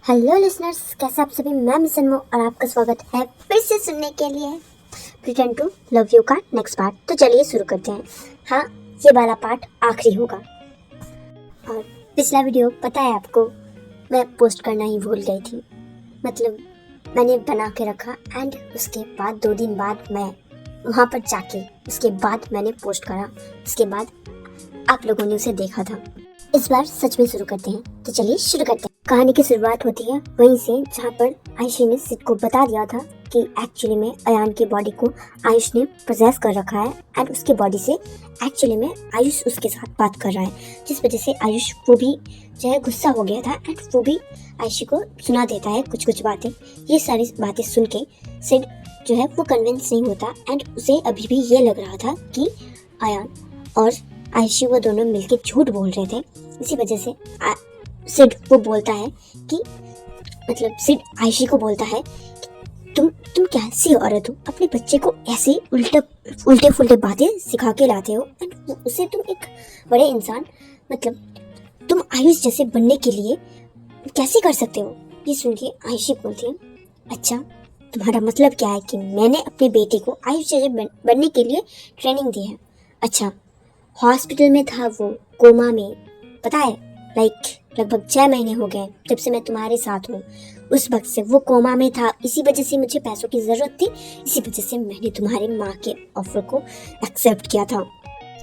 Hello listeners, कैसे आप सभी। मैं मिस अनमोल और आपका स्वागत है फिर से सुनने के लिए प्रिटेंड टू लव यू का नेक्स्ट पार्ट। तो चलिए शुरू करते हैं। हाँ, ये वाला पार्ट आखिरी होगा। और पिछला वीडियो पता है आपको, मैं पोस्ट करना ही भूल गई थी। मतलब मैंने बना के रखा एंड उसके बाद 2 दिन बाद मैं वहाँ पर जाके उसके बाद मैंने पोस्ट करा। उसके बाद आप लोगों ने उसे देखा था। इस बार सच में शुरू करते हैं। तो चलिए शुरू करते हैं। कहानी की शुरुआत होती है वहीं से जहाँ पर आयुषी ने सिड को बता दिया था कि एक्चुअली में अयान की बॉडी को आयुष ने पोजेस कर रखा है एंड उसके बॉडी से एक्चुअली में आयुष उसके साथ बात कर रहा है, जिस वजह से आयुष वो भी जो है गुस्सा हो गया था एंड वो भी आयुषी को सुना देता है कुछ कुछ बातें। ये सारी बातें सुन के सिड जो है वो कन्विंस नहीं होता एंड उसे अभी भी ये लग रहा था कि अयान और आयुषी वो दोनों मिलकर झूठ बोल रहे थे। इसी वजह से सिड वो बोलता है कि मतलब सिड आयुषी को बोलता है कि तुम कैसी औरत हो, अपने बच्चे को ऐसे उल्टे फुल्टे बातें सिखा के लाते हो एंड उसे तुम एक बड़े इंसान मतलब तुम आयुष जैसे बनने के लिए कैसे कर सकते हो। ये सुन के आयुषी बोलती है, अच्छा तुम्हारा मतलब क्या है कि मैंने अपने बेटे को आयुष जैसे बनने के लिए ट्रेनिंग दी है। अच्छा, हॉस्पिटल में था वो, कोमा में, पता है लगभग 6 महीने हो गए जब से मैं तुम्हारे साथ हूँ। उस वक्त से वो कोमा में था, इसी वजह से मुझे पैसों की ज़रूरत थी, इसी वजह से मैंने तुम्हारी माँ के ऑफर को एक्सेप्ट किया था।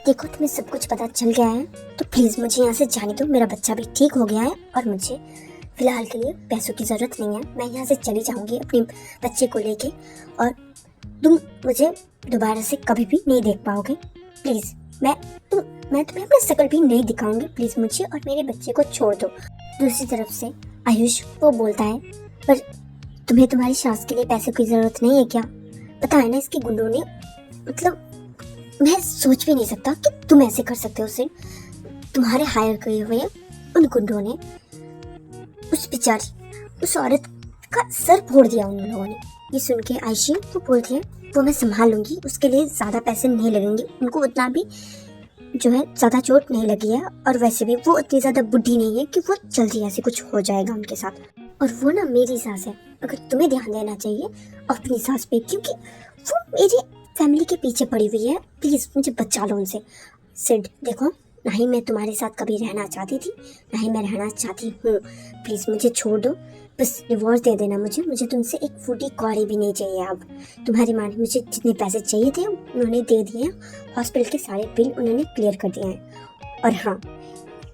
देखो तुम्हें सब कुछ पता चल गया है तो प्लीज़ मुझे यहाँ से जाने दो। मेरा बच्चा भी ठीक हो गया है और मुझे फ़िलहाल के लिए पैसों की ज़रूरत नहीं है। मैं यहाँ से चली जाऊँगी अपने बच्चे को लेके और तुम मुझे दोबारा से कभी भी नहीं देख पाओगे। प्लीज़ मैं तुम्हें अपना शकल भी नहीं दिखाऊंगी। प्लीज मुझे और मेरे बच्चे को छोड़ दो। दूसरी तरफ से आयुष वो बोलता है, पर तुम्हें तुम्हारी सास के लिए पैसे की जरूरत नहीं है क्या? पता है ना इसके गुंडों ने, मतलब मैं सोच भी नहीं सकता कि तुम ऐसे कर सकते हो। सिर्फ तुम्हारे हायर किए हुए उन गुंडों ने उस बेचारी उस औरत का सर फोड़ दिया उन लोगों ने। ये सुन के आयुषी वो बोलती है, वो मैं संभाल लूंगी, उसके लिए ज़्यादा पैसे नहीं लगेंगे, उनको उतना भी जो है ज़्यादा चोट नहीं लगी है और वैसे भी वो इतनी ज़्यादा बुद्धि नहीं है कि वो जल्दी ऐसे कुछ हो जाएगा उनके साथ। और वो ना मेरी सास है, अगर तुम्हें ध्यान देना चाहिए अपनी सास पे, क्योंकि वो मेरी फैमिली के पीछे पड़ी हुई है। प्लीज़ मुझे बचा लो उनसे। सिड देखो, ना ही मैं तुम्हारे साथ कभी रहना चाहती थी, ना ही मैं रहना चाहती हूँ। प्लीज़ मुझे छोड़ दो, बस डिवोर्स दे देना मुझे तुमसे एक फूटी कौड़ी भी नहीं चाहिए। अब तुम्हारी माँ ने मुझे जितने पैसे चाहिए थे उन्होंने दे दिए हैं, हॉस्पिटल के सारे बिल उन्होंने क्लियर कर दिए हैं। और हाँ,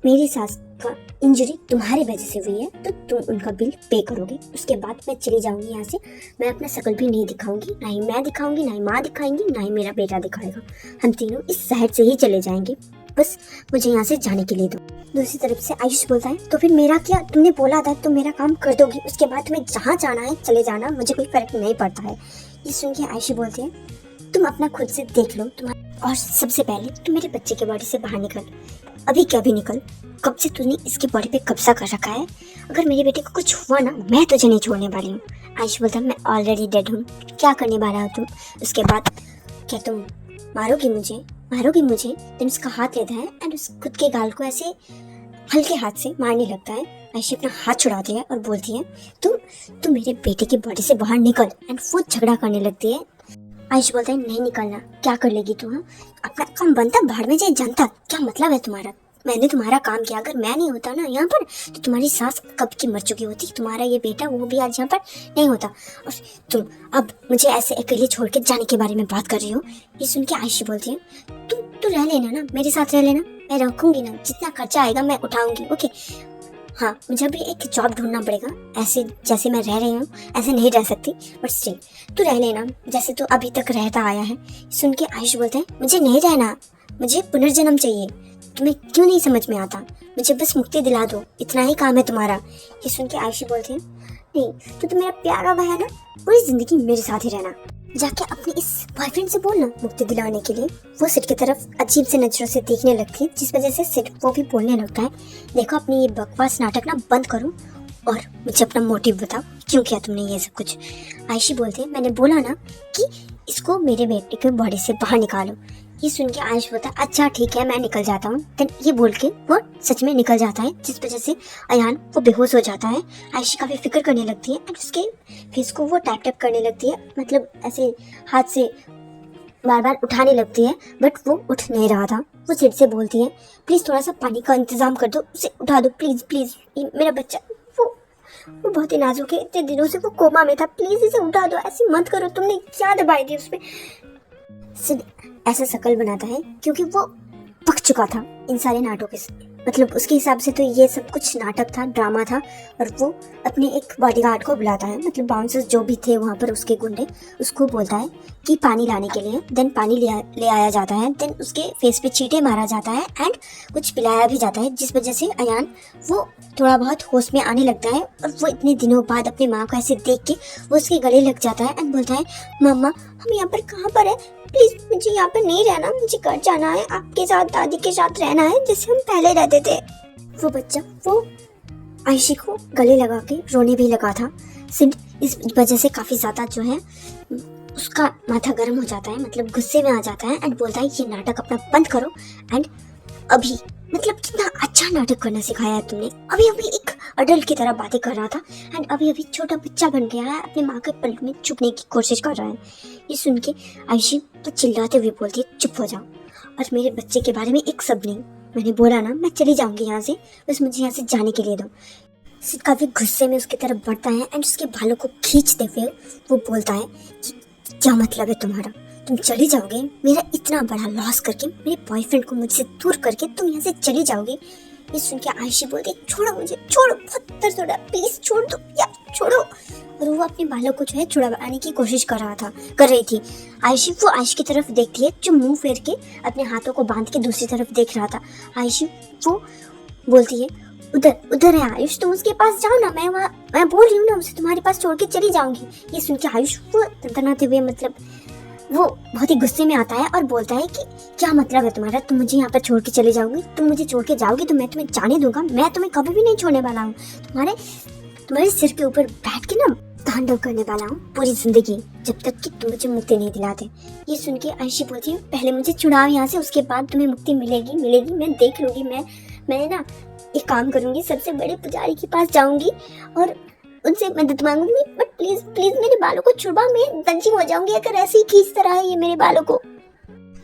मेरी सास का इंजरी तुम्हारी वजह से हुई है तो तुम उनका बिल पे करोगे। उसके बाद मैं चली जाऊंगी यहाँ से। मैं अपना शकल भी नहीं दिखाऊंगी, ना ही मैं दिखाऊंगी, ना ही माँ दिखाएंगी, ना ही मेरा बेटा दिखाएगा। हम तीनों इस शहर से ही चले जाएंगे, बस मुझे यहाँ से जाने के लिए दो। दूसरी तरफ से आयुष बोलता है, तो फिर मेरा क्या? तुमने बोला था तुम मेरा काम कर दोगी, उसके बाद तुम्हें जहाँ जाना है चले जाना, मुझे कोई फर्क नहीं पड़ता है। ये सुन के आयुष बोलते हैं, तुम अपना खुद से देख लो और सबसे पहले तुम मेरे बच्चे के बॉडी से बाहर निकल, अभी क्या भी निकल। कब से तूने इसके बॉडी पे कब्जा कर रखा है? अगर मेरे बेटे को कुछ हुआ ना, मैं तुझे नहीं छोड़ने वाली हूँ। आयुष बोलता है, मैं ऑलरेडी डेड हूँ, क्या करने वाला हो तुम? उसके बाद क्या तुम मारोगी मुझे? तुम उसका हाथ लेता है एंड उस खुद के गाल को ऐसे हल्के हाथ से मारने लगता है। आयुषी अपना हाथ छुड़ाती है और बोलती है, तुम मेरे बेटे की बॉडी से बाहर निकल। एंड वो झगड़ा करने लगती है। आयुष बोलता है, नहीं निकलना, क्या कर लेगी तू? अपना काम बनता बाहर में जाए, जानता क्या मतलब है तुम्हारा? मैंने तुम्हारा काम किया, अगर मैं नहीं होता ना यहाँ पर तो तुम्हारी सास कब की मर चुकी होती, तुम्हारा ये बेटा वो भी आज यहाँ पर नहीं होता। और तुम अब मुझे ऐसे अकेले छोड़ के जाने के बारे में बात कर रही हो। ये सुन के आयुषी बोलती है, तू रह लेना ना, मेरे साथ रह लेना, मैं रखूंगी ना, जितना खर्चा आएगा मैं उठाऊंगी, ओके? हाँ, मुझे अभी एक जॉब ढूंढना पड़ेगा, ऐसे जैसे मैं रह रही हूँ ऐसे नहीं रह सकती, बट स्टिल तू रह लेना जैसे तू अभी तक रहता आया है। सुन के आयुष बोलते हैं, मुझे नहीं रहना, मुझे पुनर्जन्म चाहिए। तुम्हें क्यों नहीं समझ में आता? मुझे बस मुक्ति दिला दो, इतना ही काम है तुम्हारा। ये सुन के आयुषी बोलते हैं, नहीं तो मेरा प्यारा भाई है ना, पूरी जिंदगी मेरे साथ ही रहना। जाके अपने इस बॉयफ्रेंड से बोलना मुक्ति दिलाने के लिए। वो सिड की तरफ अजीब से नजरों से देखने लगती है, जिस वजह से सिड वो भी बोलने लगता है, देखो अपनी ये बकवास नाटक ना बंद करो और मुझे अपना मोटिव बताओ, क्यों किया तुमने ये सब कुछ? आयुषी बोलते हैं, मैंने बोला ना कि इसको मेरे बेटे के बॉडी से बाहर निकालो। ये सुन के आयुष बोलता है अच्छा ठीक है मैं निकल जाता हूँ। देन ये बोल के वो सच में निकल जाता है, जिस वजह से अयान वो बेहोश हो जाता है। आयुषी काफी फिक्र करने लगती है एंड उसके फेस को वो टैप टैप करने लगती है, मतलब ऐसे हाथ से बार बार उठाने लगती है, बट वो उठ नहीं रहा था। वो सिर से बोलती है प्लीज थोड़ा सा पानी का इंतजाम कर दो, उसे उठा दो प्लीज प्लीज, मेरा बच्चा वो बहुत ही नाजुक है, इतने दिनों से वो कोमा में था, प्लीज इसे उठा दो, ऐसे मत करो, तुमने क्या दवाई दी उसमें। सिड ऐसा शक्ल बनाता है क्योंकि वो पक चुका था इन सारे नाटकों से, मतलब उसके हिसाब से तो ये सब कुछ नाटक था, ड्रामा था। और वो अपने एक बॉडीगार्ड को बुलाता है, मतलब बाउंसर्स जो भी थे वहाँ पर उसके गुंडे, उसको बोलता है कि पानी लाने के लिए। देन पानी ले आया जाता है। देन उसके फेस पे चींटे मारा जाता है एंड कुछ पिलाया भी जाता है, जिस वजह से अयान वो थोड़ा बहुत होश में आने लगता है। और वो इतने दिनों बाद अपनी माँ को ऐसे देख के वो उसके गले लग जाता है एंड बोलता है मम्मा हम यहाँ पर कहाँ पर है, प्लीज मुझे यहाँ पर नहीं रहना, मुझे घर जाना है, आपके साथ दादी के साथ रहना है जैसे हम पहले रहते थे। वो बच्चा वो आयशी को गले लगा के रोने भी लगा था। सिड इस वजह से काफी ज्यादा जो है उसका माथा गर्म हो जाता है, मतलब गुस्से में आ जाता है एंड बोलता है ये नाटक अपना बंद करो एंड अभी, मतलब कितना अच्छा नाटक करना सिखाया है तुमने, अभी अभी एक अडल्ट की तरह बातें कर रहा था एंड अभी अभी छोटा बच्चा बन गया है, अपने माँ के पलक में छुपने की कोशिश कर रहा है। ये सुन के आयशी तो चिल्लाते हुए बोलती है चुप हो जाओ और मेरे बच्चे के बारे में एक शब्द नहीं, मैंने बोला ना मैं चली जाऊंगी यहाँ से, बस मुझे यहाँ से जाने के लिए दो। सिड काफी गुस्से में उसकी तरफ बढ़ता है एंड उसके बालों को खींचते हुए वो बोलता है कि क्या मतलब है तुम्हारा, तुम चली जाओगे मेरा इतना बड़ा लॉस करके, मेरे बॉयफ्रेंड को मुझसे दूर करके तुम यहाँ से चली जाओगे। ये सुन के आयशी बोलती छोड़ो मुझे, छोड़ो, बहुत दर्द हो रहा है, प्लीज छोड़ दो यार, छोड़ो। और वो अपने बालों को जो है छुड़ाने की कोशिश कर रही थी। आयशी वो आयश की तरफ देखती है जो मुंह फेर के अपने हाथों को बांध के दूसरी तरफ देख रहा था। आयशी वो बोलती है उधर है आयुष, तुम उसके पास जाओ ना, मैं बोल रही हूँ ना उसे तुम्हारे पास छोड़ के चली जाऊंगी। ये सुन के आयुष वो तनाते हुए, मतलब वो बहुत ही गुस्से में आता है और बोलता है कि क्या मतलब है तुम्हारा, तुम मुझे यहाँ पर छोड़ के चले जाओगी, तुम मुझे छोड़ के जाओगी तो मैं तुम्हें जाने दूंगा, मैं तुम्हें कभी भी नहीं छोड़ने वाला हूँ, तुम्हारे सिर के ऊपर बैठ के ना तांडव करने वाला हूँ पूरी जिंदगी, जब तक कि तुम मुझे मुक्ति नहीं दिलाते। ये सुन के आयशी बोलती है पहले मुझे छुड़ाओ यहाँ से, उसके बाद तुम्हें मुक्ति मिलेगी, मैं देख लूंगी, मैं ना एक काम करूंगी, सबसे बड़े पुजारी के पास जाऊंगी और उनसे मदद मांगूंगी, बट प्लीज प्लीज मेरे बालों को छुड़वा, मैं दंजी हो जाऊंगी अगर ऐसे ही खींचता रहा है ये मेरे बालों को।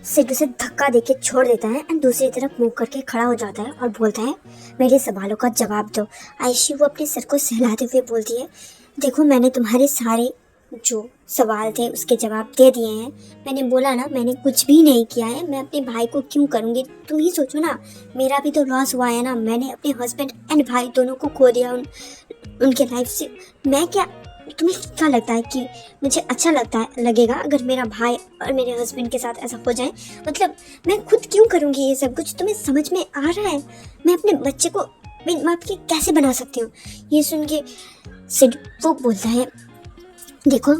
सिड उसे धक्का देके छोड़ देता है एंड दूसरी तरफ मुंह करके खड़ा हो जाता है और बोलता है मेरे सवालों का जवाब दो। आयशी वो अपने सर को सहलाते हुए बोलती है देखो मैंने तुम्हारे सारे जो सवाल थे उसके जवाब दे दिए हैं, मैंने बोला ना मैंने कुछ भी नहीं किया है, मैं अपने भाई को क्यों करूँगी, तुम ही सोचो ना, मेरा भी तो लॉस हुआ है ना, मैंने अपने हस्बैंड एंड भाई दोनों को खो दिया उनके लाइफ से। मैं क्या, तुम्हें क्या लगता है कि मुझे अच्छा लगेगा अगर मेरा भाई और मेरे हस्बैंड के साथ ऐसा हो जाए, मतलब मैं खुद क्यों करूँगी ये सब कुछ, तुम्हें समझ में आ रहा है, मैं अपने बच्चे को मैं आपके कैसे बना सकती हूँ। ये सुन के सिड वो बोलता है देखो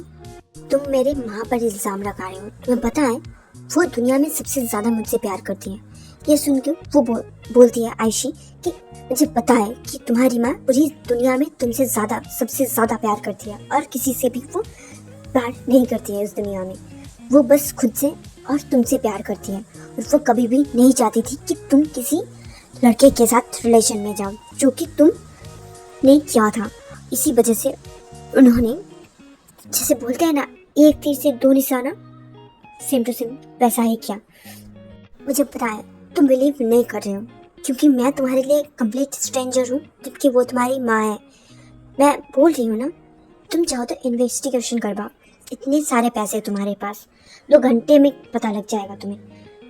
तुम मेरे माँ पर इल्ज़ाम लगा रहे हो, तुम्हें पता है वो दुनिया में सबसे ज़्यादा मुझसे प्यार करती है। ये सुन के वो बोलती है आयशी कि मुझे पता है कि तुम्हारी माँ पूरी दुनिया में तुमसे ज़्यादा सबसे ज़्यादा प्यार करती है और किसी से भी वो प्यार नहीं करती है इस दुनिया में, वो बस खुद से और तुमसे प्यार करती है और वो कभी भी नहीं चाहती थी कि तुम किसी लड़के के साथ रिलेशन में जाओ, जो कि तुमने किया था। इसी वजह से उन्होंने, जैसे बोलते हैं ना एक तीर से दो निशाना, सेम टू सेम वैसा ही किया। मुझे पता है तुम बिलीव नहीं कर रहे हो क्योंकि मैं तुम्हारे लिए कंप्लीट स्ट्रेंजर हूँ, जबकि वो तुम्हारी माँ है। मैं बोल रही हूँ ना, तुम चाहो तो इन्वेस्टिगेशन करवाओ, इतने सारे पैसे तुम्हारे पास, 2 घंटे में पता लग जाएगा तुम्हें,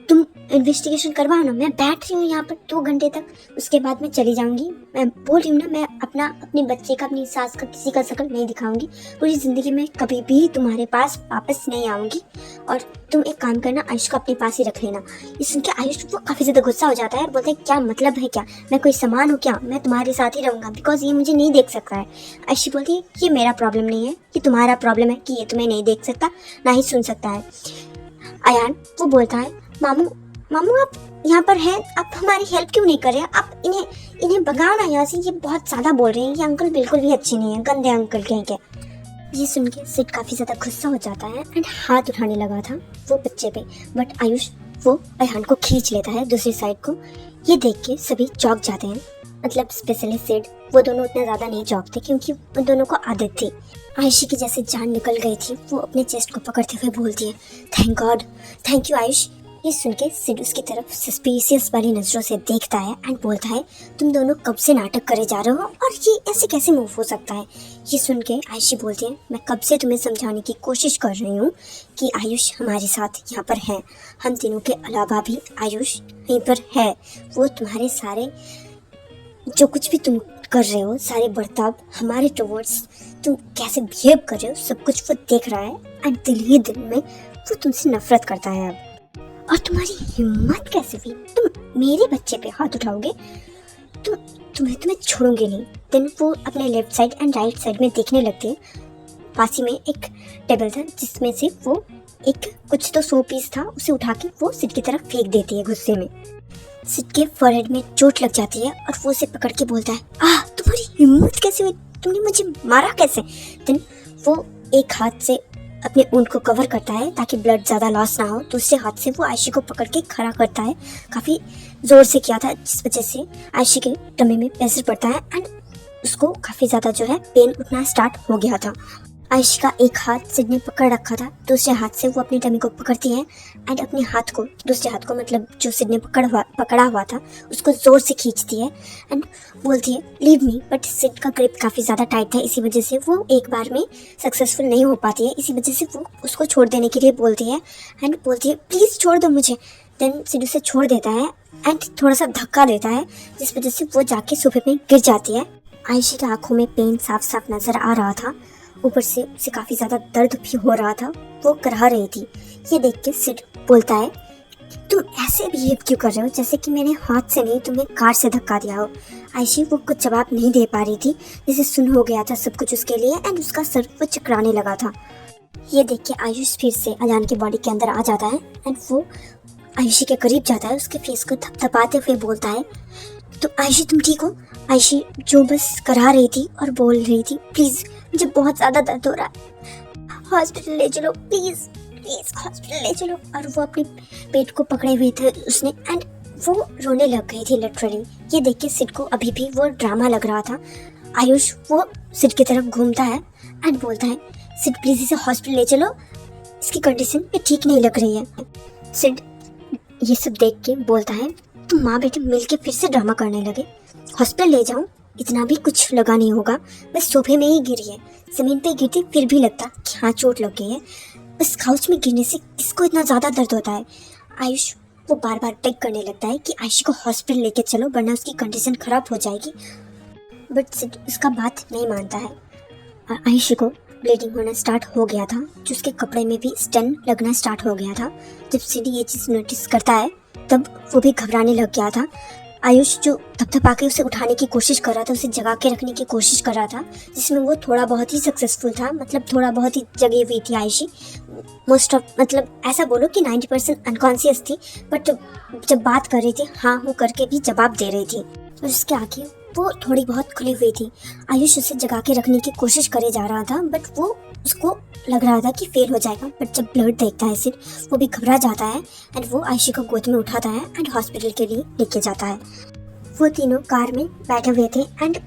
तुम इन्वेस्टिगेशन करवाओ ना, मैं बैठ रही हूँ यहाँ पर 2 घंटे तक, उसके बाद मैं चली जाऊँगी। मैं बोल रही हूँ ना, मैं अपने बच्चे का, अपनी सास का किसी का शक्ल नहीं दिखाऊंगी, पूरी ज़िंदगी में कभी भी तुम्हारे पास वापस नहीं आऊँगी। और तुम एक काम करना, आयुष को अपने पास ही रख लेना। ये सुन के आयुष वो काफ़ी ज़्यादा गुस्सा हो जाता है और बोलते हैं क्या मतलब है, क्या मैं कोई सामान हूँ क्या, मैं तुम्हारे साथ ही रहूँगा, बिकॉज ये मुझे नहीं देख सकता है। आयुषी बोलती है ये मेरा प्रॉब्लम नहीं है, ये तुम्हारा प्रॉब्लम है कि ये तुम्हें नहीं देख सकता ना ही सुन सकता है। अयान वो बोलता है मामू आप यहाँ पर हैं, आप हमारी हेल्प क्यों नहीं कर रहे हैं, आप इन्हें भगाओ ना यहाँ से, ये बहुत ज़्यादा बोल रहे हैं, ये अंकल बिल्कुल भी अच्छे नहीं है, गंदे अंकल कहीं के। ये सुन के सिड काफ़ी ज़्यादा गुस्सा हो जाता है एंड हाथ उठाने लगा था वो बच्चे पे, बट आयुष वो अयान को खींच लेता है दूसरी साइड को। ये देख के सभी चौंक जाते हैं, मतलब स्पेशली सिड। वो दोनों उतना ज़्यादा नहीं चौंकते क्योंकि उन दोनों को आदत थी। आयुषी की जैसे जान निकल गई थी, वो अपने चेस्ट को पकड़ते हुए बोलती है, thank God, thank you Ayush. ये सुन के सिड उसकी तरफ सस्पिशियस वाली नज़रों से देखता है एंड बोलता है, तुम दोनों कब से नाटक करे जा रहे हो और ये ऐसे कैसे मूव हो सकता है। ये सुन के आयुषी बोलती है, मैं कब से तुम्हें समझाने की कोशिश कर रही हूँ कि आयुष हमारे साथ यहाँ पर है। हम तीनों के अलावा भी आयुष यहीं पर है। वो तुम्हारे सारे जो कुछ भी तुम कर रहे हो, सारे बर्ताव हमारे टुवर्ड्स तुम कैसे बिहेव कर रहे हो, सब कुछ वो देख रहा है एंड दिल ही दिल में वो तुमसे नफरत करता है अब। और तुम्हारी हिम्मत कैसे हुई, तुम मेरे बच्चे पे हाथ उठाओगे, तुम्हें छोड़ूंगी नहीं। देन वो अपने left side and right side में देखने लगती है। पास ही में एक टेबल था जिसमें से वो एक कुछ तो 100 पीस था, उसे उठा के वो सिड की तरफ फेंक देती है गुस्से में। सिड के फोरहेड में चोट लग जाती है और वो उसे पकड़ के बोलता है, तुम्हारी हिम्मत कैसे हुई, तुमने मुझे मारा कैसे। देन वो एक हाथ से अपने ऊँट को कवर करता है ताकि ब्लड ज़्यादा लॉस ना हो। दूसरे हाथ से वो आयशी को पकड़ के खड़ा करता है। काफ़ी ज़ोर से किया था जिस वजह से आयशी के टमी में प्रेशर पड़ता है एंड उसको काफ़ी ज़्यादा जो है पेन उठना स्टार्ट हो गया था। आयशी का एक हाथ सिड ने पकड़ रखा था, दूसरे हाथ से वो अपनी टमी को पकड़ती है एंड अपने हाथ को, दूसरे हाथ को मतलब जो सिड ने पकड़ा हुआ था उसको ज़ोर से खींचती है एंड बोलती है, लीव मी। बट सिड का ग्रिप काफ़ी ज़्यादा टाइट था, इसी वजह से वो एक बार में सक्सेसफुल नहीं हो पाती है। इसी वजह से वो उसको छोड़ देने के लिए बोलती है एंड बोलती है, प्लीज़ छोड़ दो मुझे। देन सिड उसे छोड़ देता है एंड थोड़ा सा धक्का देता है जिस वजह से वो जाके सोफे में गिर जाती है। आयशी की आंखों में पेन साफ साफ नज़र आ रहा था, ऊपर से उसे काफ़ी ज़्यादा दर्द भी हो रहा था, वो करहा रही थी। ये देख के सिड बोलता है, तुम ऐसे बिहेव क्यों कर रहे हो जैसे कि मैंने हाथ से नहीं तुम्हें कार से धक्का दिया हो। आयशी वो कुछ जवाब नहीं दे पा रही थी, जैसे सुन हो गया था सब कुछ उसके लिए एंड उसका सर वो चकराने लगा था। ये देख के आयुष फिर से अयान की बॉडी के अंदर आ जाता है एंड वो आयुषी के करीब जाता है, उसके फेस को थपथपाते हुए बोलता है, तो आयशी तुम ठीक हो। आयशी जो बस करा रही थी और बोल रही थी, प्लीज़ मुझे बहुत ज़्यादा दर्द हो रहा है, हॉस्पिटल ले चलो प्लीज़ प्लीज़ हॉस्पिटल ले चलो। और वो अपने पेट को पकड़े हुए थे उसने एंड वो रोने लग गई थी लिटरली। ये देख के सिड को अभी भी वो ड्रामा लग रहा था। आयुष वो सिड की तरफ घूमता है एंड बोलता है, सिड प्लीज़ इसे हॉस्पिटल ले चलो, इसकी कंडीशन पे ठीक नहीं लग रही है। सिड ये सब देख के बोलता है, तुम माँ बेटे मिलके फिर से ड्रामा करने लगे, हॉस्पिटल ले जाऊँ, इतना भी कुछ लगा नहीं होगा, बस सोफे में ही गिरी है, ज़मीन पे गिरती फिर भी लगता कि हाँ चोट लग गई है, बस काउच में गिरने से किसको इतना ज़्यादा दर्द होता है। आयुष वो बार बार टेक करने लगता है कि आयुष को हॉस्पिटल लेके चलो वरना उसकी कंडीशन ख़राब हो जाएगी, बट सिड उसका बात नहीं मानता है। और आयुष को ब्लीडिंग होना स्टार्ट हो गया था, जो उसके कपड़े में भी स्टेन लगना स्टार्ट हो गया था। जब सिड ये चीज़ नोटिस करता है तब वो भी घबराने लग गया था। आयुष जो थपथपा के उसे उठाने की कोशिश कर रहा था, उसे जगा के रखने की कोशिश कर रहा था, जिसमें वो थोड़ा बहुत ही सक्सेसफुल था, मतलब थोड़ा बहुत ही जगी हुई थी आयुषी। मोस्ट ऑफ मतलब ऐसा बोलो कि 90% अनकॉन्शियस थी, बट जब बात कर रही थी हाँ हूँ करके भी जवाब दे रही थी। और उसके आगे वो थोड़ी बहुत खुली हुई थी। आयुष उसे जगा के रखने की कोशिश करे जा रहा था, बट वो उसको लग रहा था कि फेल हो जाएगा। बट जब ब्लड देखता है सिड, वो भी घबरा जाता है एंड वो आयुषी को गोद में उठाता है एंड हॉस्पिटल के लिए लेके जाता है। वो तीनों कार में बैठे हुए थे एंड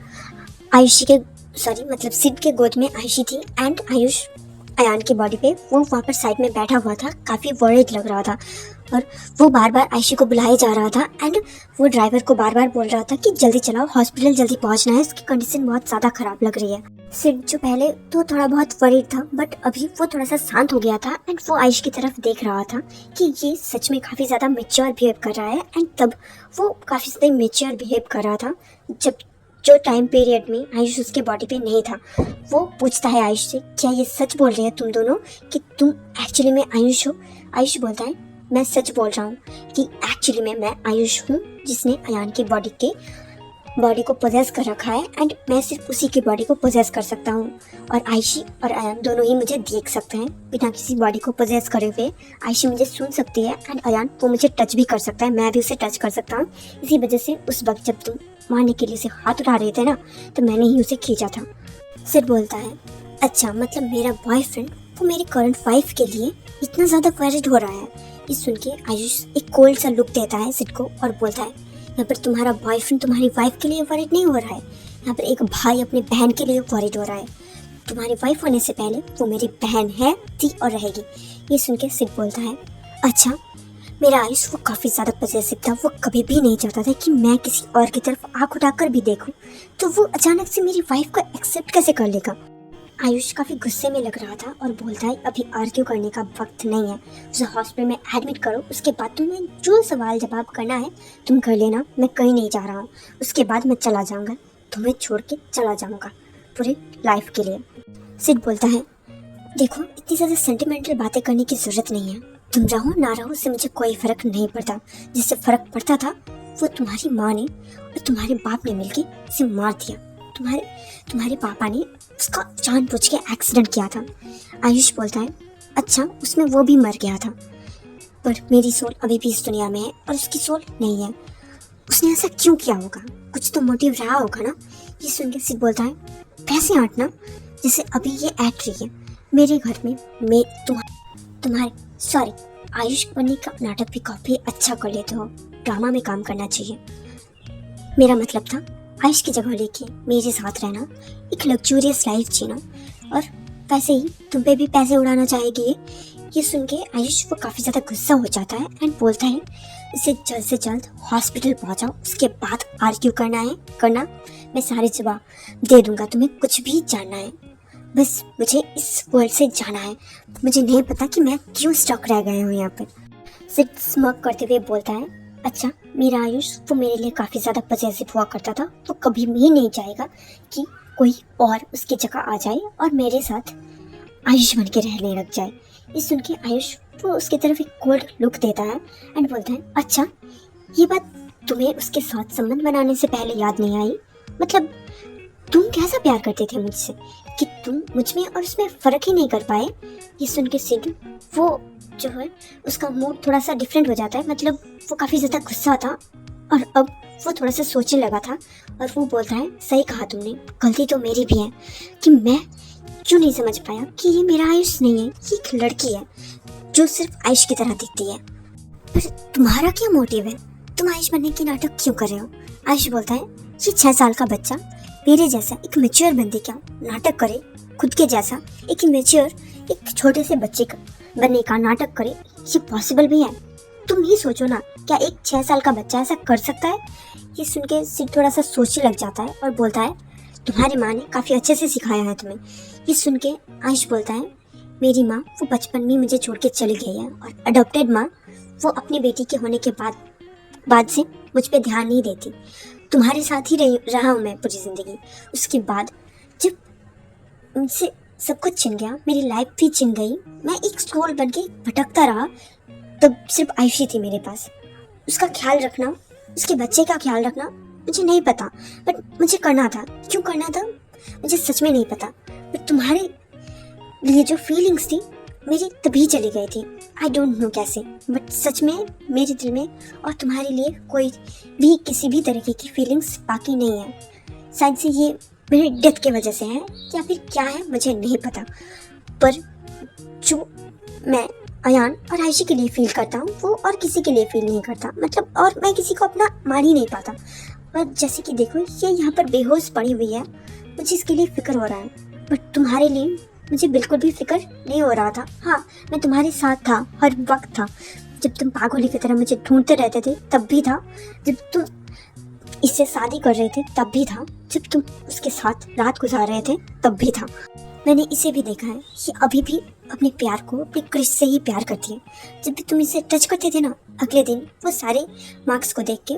आयुषी के मतलब सिड के गोद में आयुषी थी एंड आयुष अयान की बॉडी पे वो वहाँ पर साइड में बैठा हुआ था, काफ़ी वरीड लग रहा था और वो बार बार आयुषी को बुलाए जा रहा था एंड वो ड्राइवर को बार बार बोल रहा था कि जल्दी चलाओ, हॉस्पिटल जल्दी पहुँचना है, उसकी कंडीशन बहुत ज़्यादा ख़राब लग रही है। सिड जो पहले तो थोड़ा बहुत वरीड था, बट अभी वो थोड़ा सा शांत हो गया था एंड वो आयुष की तरफ देख रहा था कि ये सच में काफ़ी ज़्यादा मेच्योर बिहेव कर रहा है एंड तब वो काफ़ी ज़्यादा मेच्योर बिहेव कर रहा था जब जो टाइम पीरियड में आयुष उसके बॉडी पे नहीं था। वो पूछता है आयुष से, क्या ये सच बोल रहे हैं तुम दोनों कि तुम एक्चुअली में आयुष हो। आयुष बोलता है, मैं सच बोल रहा हूँ कि एक्चुअली में मैं आयुष हूँ जिसने अयान की बॉडी को पोजेस कर रखा है एंड मैं सिर्फ उसी की बॉडी को पोजेस कर सकता हूँ और आयुषी और अयान दोनों ही मुझे देख सकते हैं बिना किसी बॉडी को पोजेस करे हुए। आयुषी मुझे सुन सकती है एंड अयान वो मुझे टच भी कर सकता है, मैं भी उसे टच कर सकता हूँ। इसी वजह से उस वक्त जब तुम मारने के लिए उसे हाथ उठा रहे थे ना, तो मैंने ही उसे खींचा था। सिड बोलता है, अच्छा मतलब मेरा बॉयफ्रेंड वो मेरी करंट वाइफ के लिए इतना ज़्यादा वरीड हो रहा है, ये सुन के आयुष एक कोल्ड सा लुक देता है सिड को और बोलता है, यहाँ पर तुम्हारा बॉयफ्रेंड तुम्हारी वाइफ के लिए वरीड नहीं हो रहा है, यहाँ पर एक भाई अपनी बहन के लिए वरीड हो रहा है। तुम्हारी वाइफ होने से पहले वो मेरी बहन है, थी और रहेगी। ये सुन के सिड बोलता है, अच्छा। मेरा आयुष वो काफ़ी ज़्यादा पॉसेसिव था, वो कभी भी नहीं चाहता था कि मैं किसी और की तरफ आँख उठाकर भी देखूं, तो वो अचानक से मेरी वाइफ को एक्सेप्ट कैसे कर लेगा। आयुष काफ़ी गुस्से में लग रहा था और बोलता है, अभी आर्ग्यू करने का वक्त नहीं है, उसे हॉस्पिटल में एडमिट करो, उसके बाद तुम्हें जो सवाल जवाब करना है तुम कर लेना, मैं कहीं नहीं जा रहा हूँ, उसके बाद मैं चला जाऊँगा, तुम्हें छोड़ के चला जाऊँगा पूरी लाइफ के लिए। सिड बोलता है, देखो इतनी ज़्यादा सेंटिमेंटल बातें करने की ज़रूरत नहीं है, तुम रहो ना रहो उससे मुझे कोई फ़र्क नहीं पड़ता। जिससे फ़र्क पड़ता था वो तुम्हारी माँ ने और तुम्हारे बाप ने मिलके उसे मार दिया। तुम्हारे पापा ने उसका जानबूझ के एक्सीडेंट किया था। आयुष बोलता है, अच्छा उसमें वो भी मर गया था, पर मेरी सोल अभी भी इस दुनिया में है और उसकी सोल नहीं है। उसने ऐसा क्यों किया होगा, कुछ तो मोटिव रहा होगा ना। ये सुन के सिड बोलता है, पैसे आंटना, जैसे अभी ये एक्ट रही है मेरे घर में, मैं तुम्हारे सॉरी आयुष बनने का नाटक भी काफ़ी अच्छा कर लेते हो, ड्रामा में काम करना चाहिए। मेरा मतलब था आयुष की जगह लेके मेरे साथ रहना, एक लग्जूरियस लाइफ जीना, और वैसे ही तुम पे भी पैसे उड़ाना चाहेगी। ये सुन के आयुष वो काफ़ी ज़्यादा गुस्सा हो जाता है एंड बोलता है, इसे जल्द से जल्द हॉस्पिटल पहुंचाओ, उसके बाद आर्ग्यू करना मैं सारे जवाब दे दूंगा, तुम्हें कुछ भी जानना है बस मुझे इस वर्ल्ड से जाना है, मुझे नहीं पता कि मैं क्यों स्टक रह गया हूँ यहाँ पर। सिड स्मग करते हुए बोलता है, अच्छा मेरा आयुष वो मेरे लिए काफ़ी ज़्यादा पॉसेसिव हुआ करता था, वो कभी भी नहीं चाहेगा कि कोई और उसकी जगह आ जाए और मेरे साथ आयुष बन के रहने लग जाए। ये सुन के आयुष वो उसकी तरफ एक कोल्ड लुक देता है एंड बोलता है, अच्छा ये बात तुम्हें उसके साथ संबंध बनाने से पहले याद नहीं आई, मतलब तुम कैसा प्यार करते थे मुझसे कि तुम मुझ में और उसमें फ़र्क ही नहीं कर पाए। ये सुन के सिड वो जो है उसका मूड थोड़ा सा डिफरेंट हो जाता है, मतलब वो काफ़ी ज़्यादा गुस्सा था और अब वो थोड़ा सा सोचने लगा था और वो बोलता है, सही कहा तुमने, गलती तो मेरी भी है कि मैं क्यों नहीं समझ पाया कि ये मेरा आयुष नहीं है, ये एक लड़की है जो सिर्फ आयुष की तरह दिखती है। पर तुम्हारा क्या मोटिव है, तुम आयुष बनने की नाटक क्यों कर रहे हो। आयुष बोलता है, ये 6 साल का बच्चा मेरे जैसा एक मैच्योर बंदे क्या नाटक करे, खुद के जैसा एक मैच्योर एक छोटे से बच्चे का बनने का नाटक करे, ये पॉसिबल भी है। तुम ही सोचो ना, क्या एक 6 साल का बच्चा ऐसा कर सकता है। ये सुन के सिड थोड़ा सा सोचने लग जाता है और बोलता है, तुम्हारी माँ ने काफ़ी अच्छे से सिखाया है तुम्हें। ये सुन के आयुष बोलता है, मेरी माँ वो बचपन में मुझे छोड़ के चली गई है और अडॉप्टेड माँ वो अपनी बेटी के होने के बाद से मुझ पे ध्यान नहीं देती। तुम्हारे साथ ही रहा हूँ मैं पूरी ज़िंदगी। उसके बाद जब मुझसे सब कुछ छिन गया, मेरी लाइफ भी छिन गई, मैं एक स्क्रॉल बन के भटकता रहा, तब सिर्फ आयुषी थी मेरे पास। उसका ख्याल रखना, उसके बच्चे का ख्याल रखना मुझे नहीं पता, बट मुझे करना था। क्यों करना था मुझे सच में नहीं पता, बट तुम्हारे लिए जो फीलिंग्स थी मेरी तभी चली गई थी। आई डोंट नो कैसे, बट सच में मेरे दिल में और तुम्हारे लिए कोई भी किसी भी तरीके की फीलिंग्स बाकी नहीं है। शायद से ये मेरी डेथ की वजह से है या फिर क्या है मुझे नहीं पता, पर जो मैं अयान और आयशी के लिए फील करता हूँ वो और किसी के लिए फील नहीं करता, मतलब और मैं किसी को अपना मान ही नहीं पाता। पर जैसे कि देखो ये यहाँ पर बेहोश पड़ी हुई है, मुझे इसके लिए फिक्र हो रहा है, बट तुम्हारे लिए मुझे बिल्कुल भी फिक्र नहीं हो रहा था। हाँ, मैं तुम्हारे साथ था, हर वक्त था। जब तुम पागलों की तरह मुझे ढूंढते रहते थे तब भी था, जब तुम इससे शादी कर रहे थे तब भी था, जब तुम उसके साथ रात गुजार रहे थे तब भी था। मैंने इसे भी देखा है, ये अभी भी अपने प्यार को अपने क्रिश से ही प्यार करती है। जब भी तुम इसे टच करते थे ना, अगले दिन वो सारे मार्क्स को देख के,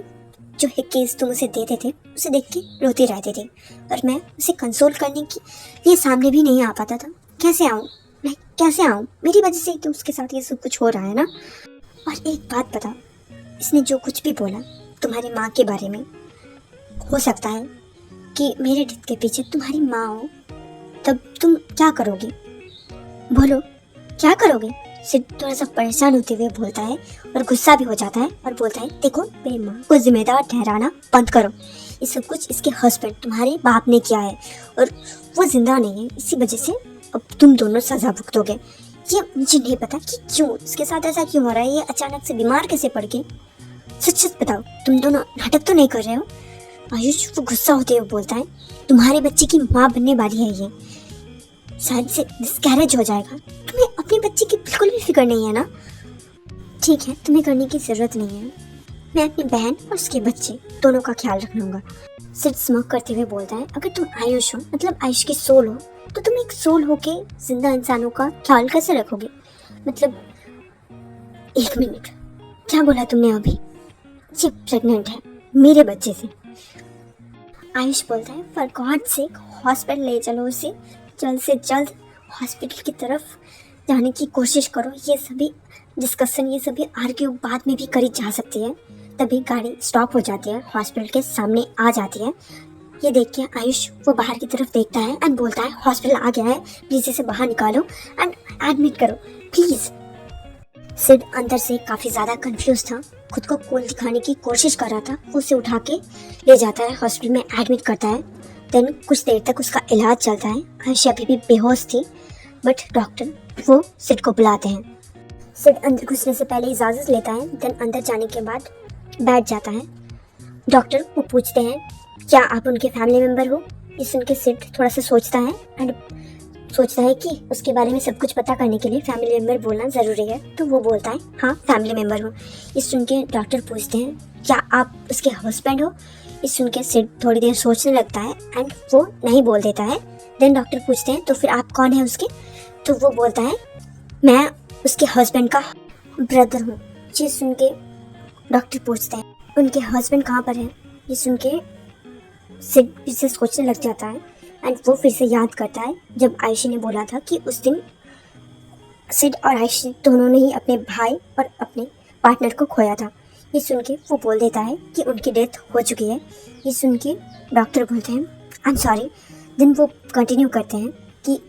जो है केस तुम उसे देते थे, उसे देख के रोते रहते थे और मैं उसे कंसोल करने के लिए सामने भी नहीं आ पाता था। कैसे आऊँ मैं, कैसे आऊँ, मेरी वजह से तो उसके साथ ये सब कुछ हो रहा है ना। और एक बात बता, इसने जो कुछ भी बोला तुम्हारी माँ के बारे में, हो सकता है कि मेरे डेथ के पीछे तुम्हारी माँ हो, तब तुम क्या करोगे, बोलो क्या करोगे। सिड थोड़ा सा परेशान होते हुए बोलता है और गुस्सा भी हो जाता है और बोलता है, देखो मेरी माँ को जिम्मेदार ठहराना बंद करो, ये सब कुछ इसके हस्बैंड तुम्हारे बाप ने किया है और वो जिंदा नहीं है, इसी वजह से अब तुम दोनों सजा भुगतोगे। ये मुझे नहीं पता कि क्यों उसके साथ ऐसा क्यों हो रहा है, ये अचानक से बीमार कैसे पड़ गई। सच सच बताओ, तुम दोनों नाटक तो नहीं कर रहे हो? आयुष वो गुस्सा होते हुए बोलता है, तुम्हारे बच्चे की माँ बनने वाली है ये, शायद से मिसकैरेज हो जाएगा। तुम्हें अपने बच्चे की बिल्कुल भी फिक्र नहीं है ना? ठीक है, तुम्हें करने की जरूरत नहीं है, मैं अपनी बहन और उसके बच्चे दोनों का ख्याल रखूंगा। सिड स्मोक करते हुए बोलता है, अगर तुम आयुष हो, मतलब आयुष की सोल हो, तो तुम एक सोल होके जिंदा इंसानों का ख्याल कैसे रखोगे? मतलब एक मिनट, क्या बोला तुमने अभी? ये प्रेग्नेंट है मेरे बच्चे से। आयुष बोलता है, फॉर गॉड सेक हॉस्पिटल ले चलो उसे, जल्द से जल्द हॉस्पिटल की तरफ जाने की कोशिश करो। ये सभी डिस्कशन, ये सभी आर्ग्यू बाद में भी करी जा सकती है। तभी गाड़ी स्टॉप हो जाती है, हॉस्पिटल के सामने आ जाती है। ये देख के आयुष वो बाहर की तरफ देखता है एंड बोलता है, हॉस्पिटल आ गया है, प्लीज इसे बाहर निकालो एंड एडमिट करो प्लीज। सिड अंदर से काफी ज्यादा कंफ्यूज था, खुद को कूल दिखाने की कोशिश कर रहा था। वो उसे उठा के ले जाता है, हॉस्पिटल में एडमिट करता है। देन कुछ देर तक उसका इलाज चलता है। आयुष अभी भी बेहोश थी, बट डॉक्टर वो सिड को बुलाते हैं। सिड अंदर घुसने से पहले इजाजत लेता है, देन अंदर जाने के बाद बैठ जाता है। डॉक्टर वो पूछते हैं, क्या आप उनके फैमिली मेंबर हो? ये सुन के सिड थोड़ा सा सोचता है एंड सोचता है कि उसके बारे में सब कुछ पता करने के लिए फैमिली मेंबर बोलना ज़रूरी है, तो वो बोलता है, हाँ फैमिली मेंबर हूँ। ये सुन के डॉक्टर पूछते हैं, क्या आप उसके हस्बैंड हो? ये सुन के सिड थोड़ी देर सोचने लगता है एंड वो नहीं बोल देता है। देन डॉक्टर पूछते हैं, तो फिर आप कौन है उसके? तो वो बोलता है, मैं उसके हस्बैंड का ब्रदर हूँ। ये सुन के डॉक्टर पूछते हैं, उनके हस्बैंड कहाँ पर है? ये सुन के सिड फिर से सोचने लग जाता है एंड वो फिर से याद करता है जब आयुषी ने बोला था कि उस दिन सिड और आयुषी दोनों ने ही अपने भाई और अपने पार्टनर को खोया था। ये सुन के वो बोल देता है कि उनकी डेथ हो चुकी है। ये सुन के डॉक्टर बोलते हैं, आई एम सॉरी। देन वो कंटिन्यू करते हैं कि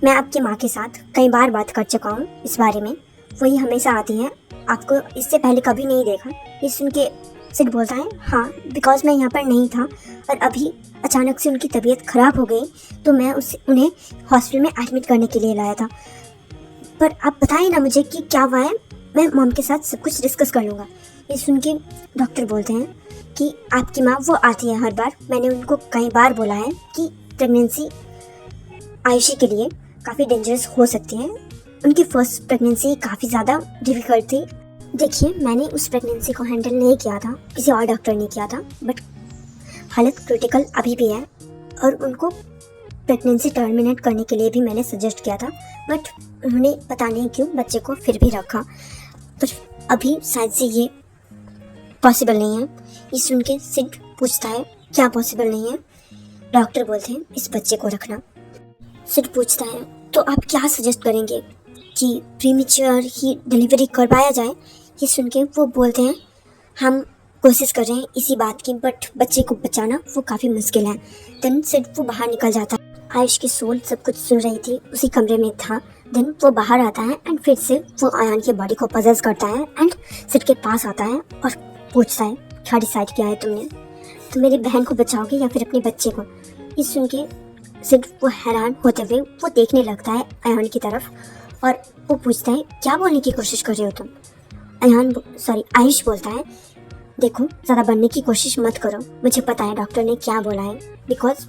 मैं आपकी माँ के साथ कई बार बात कर चुका हूँ इस बारे में, वही हमेशा आती हैं, आपको इससे पहले कभी नहीं देखा। ये सुन के सिड बोलता है, हाँ बिकॉज मैं यहाँ पर नहीं था और अभी अचानक से उनकी तबीयत ख़राब हो गई, तो मैं उन्हें हॉस्पिटल में एडमिट करने के लिए लाया था। पर आप बताइए ना मुझे कि क्या हुआ है, मैं मॉम के साथ सब कुछ डिस्कस कर लूँगा। ये सुन के डॉक्टर बोलते हैं कि आपकी माँ वो आती है हर बार, मैंने उनको कई बार बोला है कि प्रेगनेंसी आयुषी के लिए काफ़ी डेंजरस हो सकती है। उनकी फर्स्ट प्रेगनेंसी काफ़ी ज़्यादा डिफ़िकल्ट थी। देखिए, मैंने उस प्रेगनेंसी को हैंडल नहीं किया था, किसी और डॉक्टर ने किया था, बट हालत क्रिटिकल अभी भी है और उनको प्रेगनेंसी टर्मिनेट करने के लिए भी मैंने सजेस्ट किया था, बट उन्होंने पता नहीं क्यों बच्चे को फिर भी रखा। पर अभी शायद से ये पॉसिबल नहीं है। ये सुन के सिड पूछता है, क्या पॉसिबल नहीं है? डॉक्टर बोलते हैं, इस बच्चे को रखना। सिड पूछता है, तो आप क्या सजेस्ट करेंगे कि प्रीमेच्योर ही डिलीवरी करवाया जाए? ये सुन के वो बोलते हैं, हम कोशिश कर रहे हैं इसी बात की, बट बच्चे को बचाना वो काफ़ी मुश्किल है। देन सिड वो बाहर निकल जाता है। आयुष की सोल सब कुछ सुन रही थी, उसी कमरे में था। देन वो बाहर आता है एंड फिर से वो अयान की बॉडी को पजेस करता है एंड सिड के पास आता है और पूछता है, क्या डिसाइड किया है तुमने? तुम मेरी बहन को बचाओगे या फिर अपने बच्चे को? ये सुन के सिड वो हैरान होते हुए वो देखने लगता है अयान की तरफ और वो पूछता है, क्या बोलने की कोशिश कर रहे हो तुम? आयुष बोलता है, देखो ज़्यादा बनने की कोशिश मत करो, मुझे पता है डॉक्टर ने क्या बोला है, बिकॉज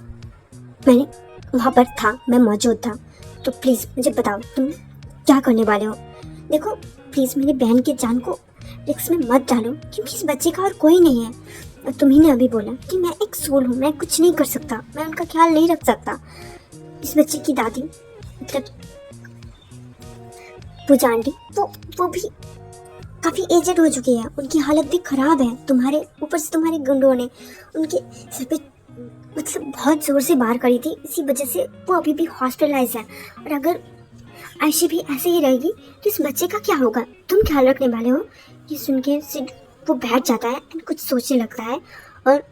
मैंने वहाँ पर था, मैं मौजूद था, तो प्लीज़ मुझे बताओ तुम क्या करने वाले हो? देखो प्लीज़ मेरी बहन की जान को रिस्क में मत डालो, क्योंकि इस बच्चे का और कोई नहीं है। और तुम्ही ने अभी बोला कि मैं एक सोल हूँ, मैं कुछ नहीं कर सकता, मैं उनका ख्याल नहीं रख सकता। इस बच्चे की दादी मतलब पूजा आंटी वो भी काफ़ी एजेड हो चुकी है, उनकी हालत भी ख़राब है। तुम्हारे ऊपर से तुम्हारे गुंडों ने उनके सिर पे मतलब बहुत ज़ोर से मार करी थी, इसी वजह से वो अभी भी हॉस्पिटलाइज है। और अगर आयशी भी ऐसे ही रहेगी तो इस बच्चे का क्या होगा? तुम ख्याल रखने वाले हो? ये सुन के सिड वो बैठ जाता है एंड कुछ सोचने लगता है और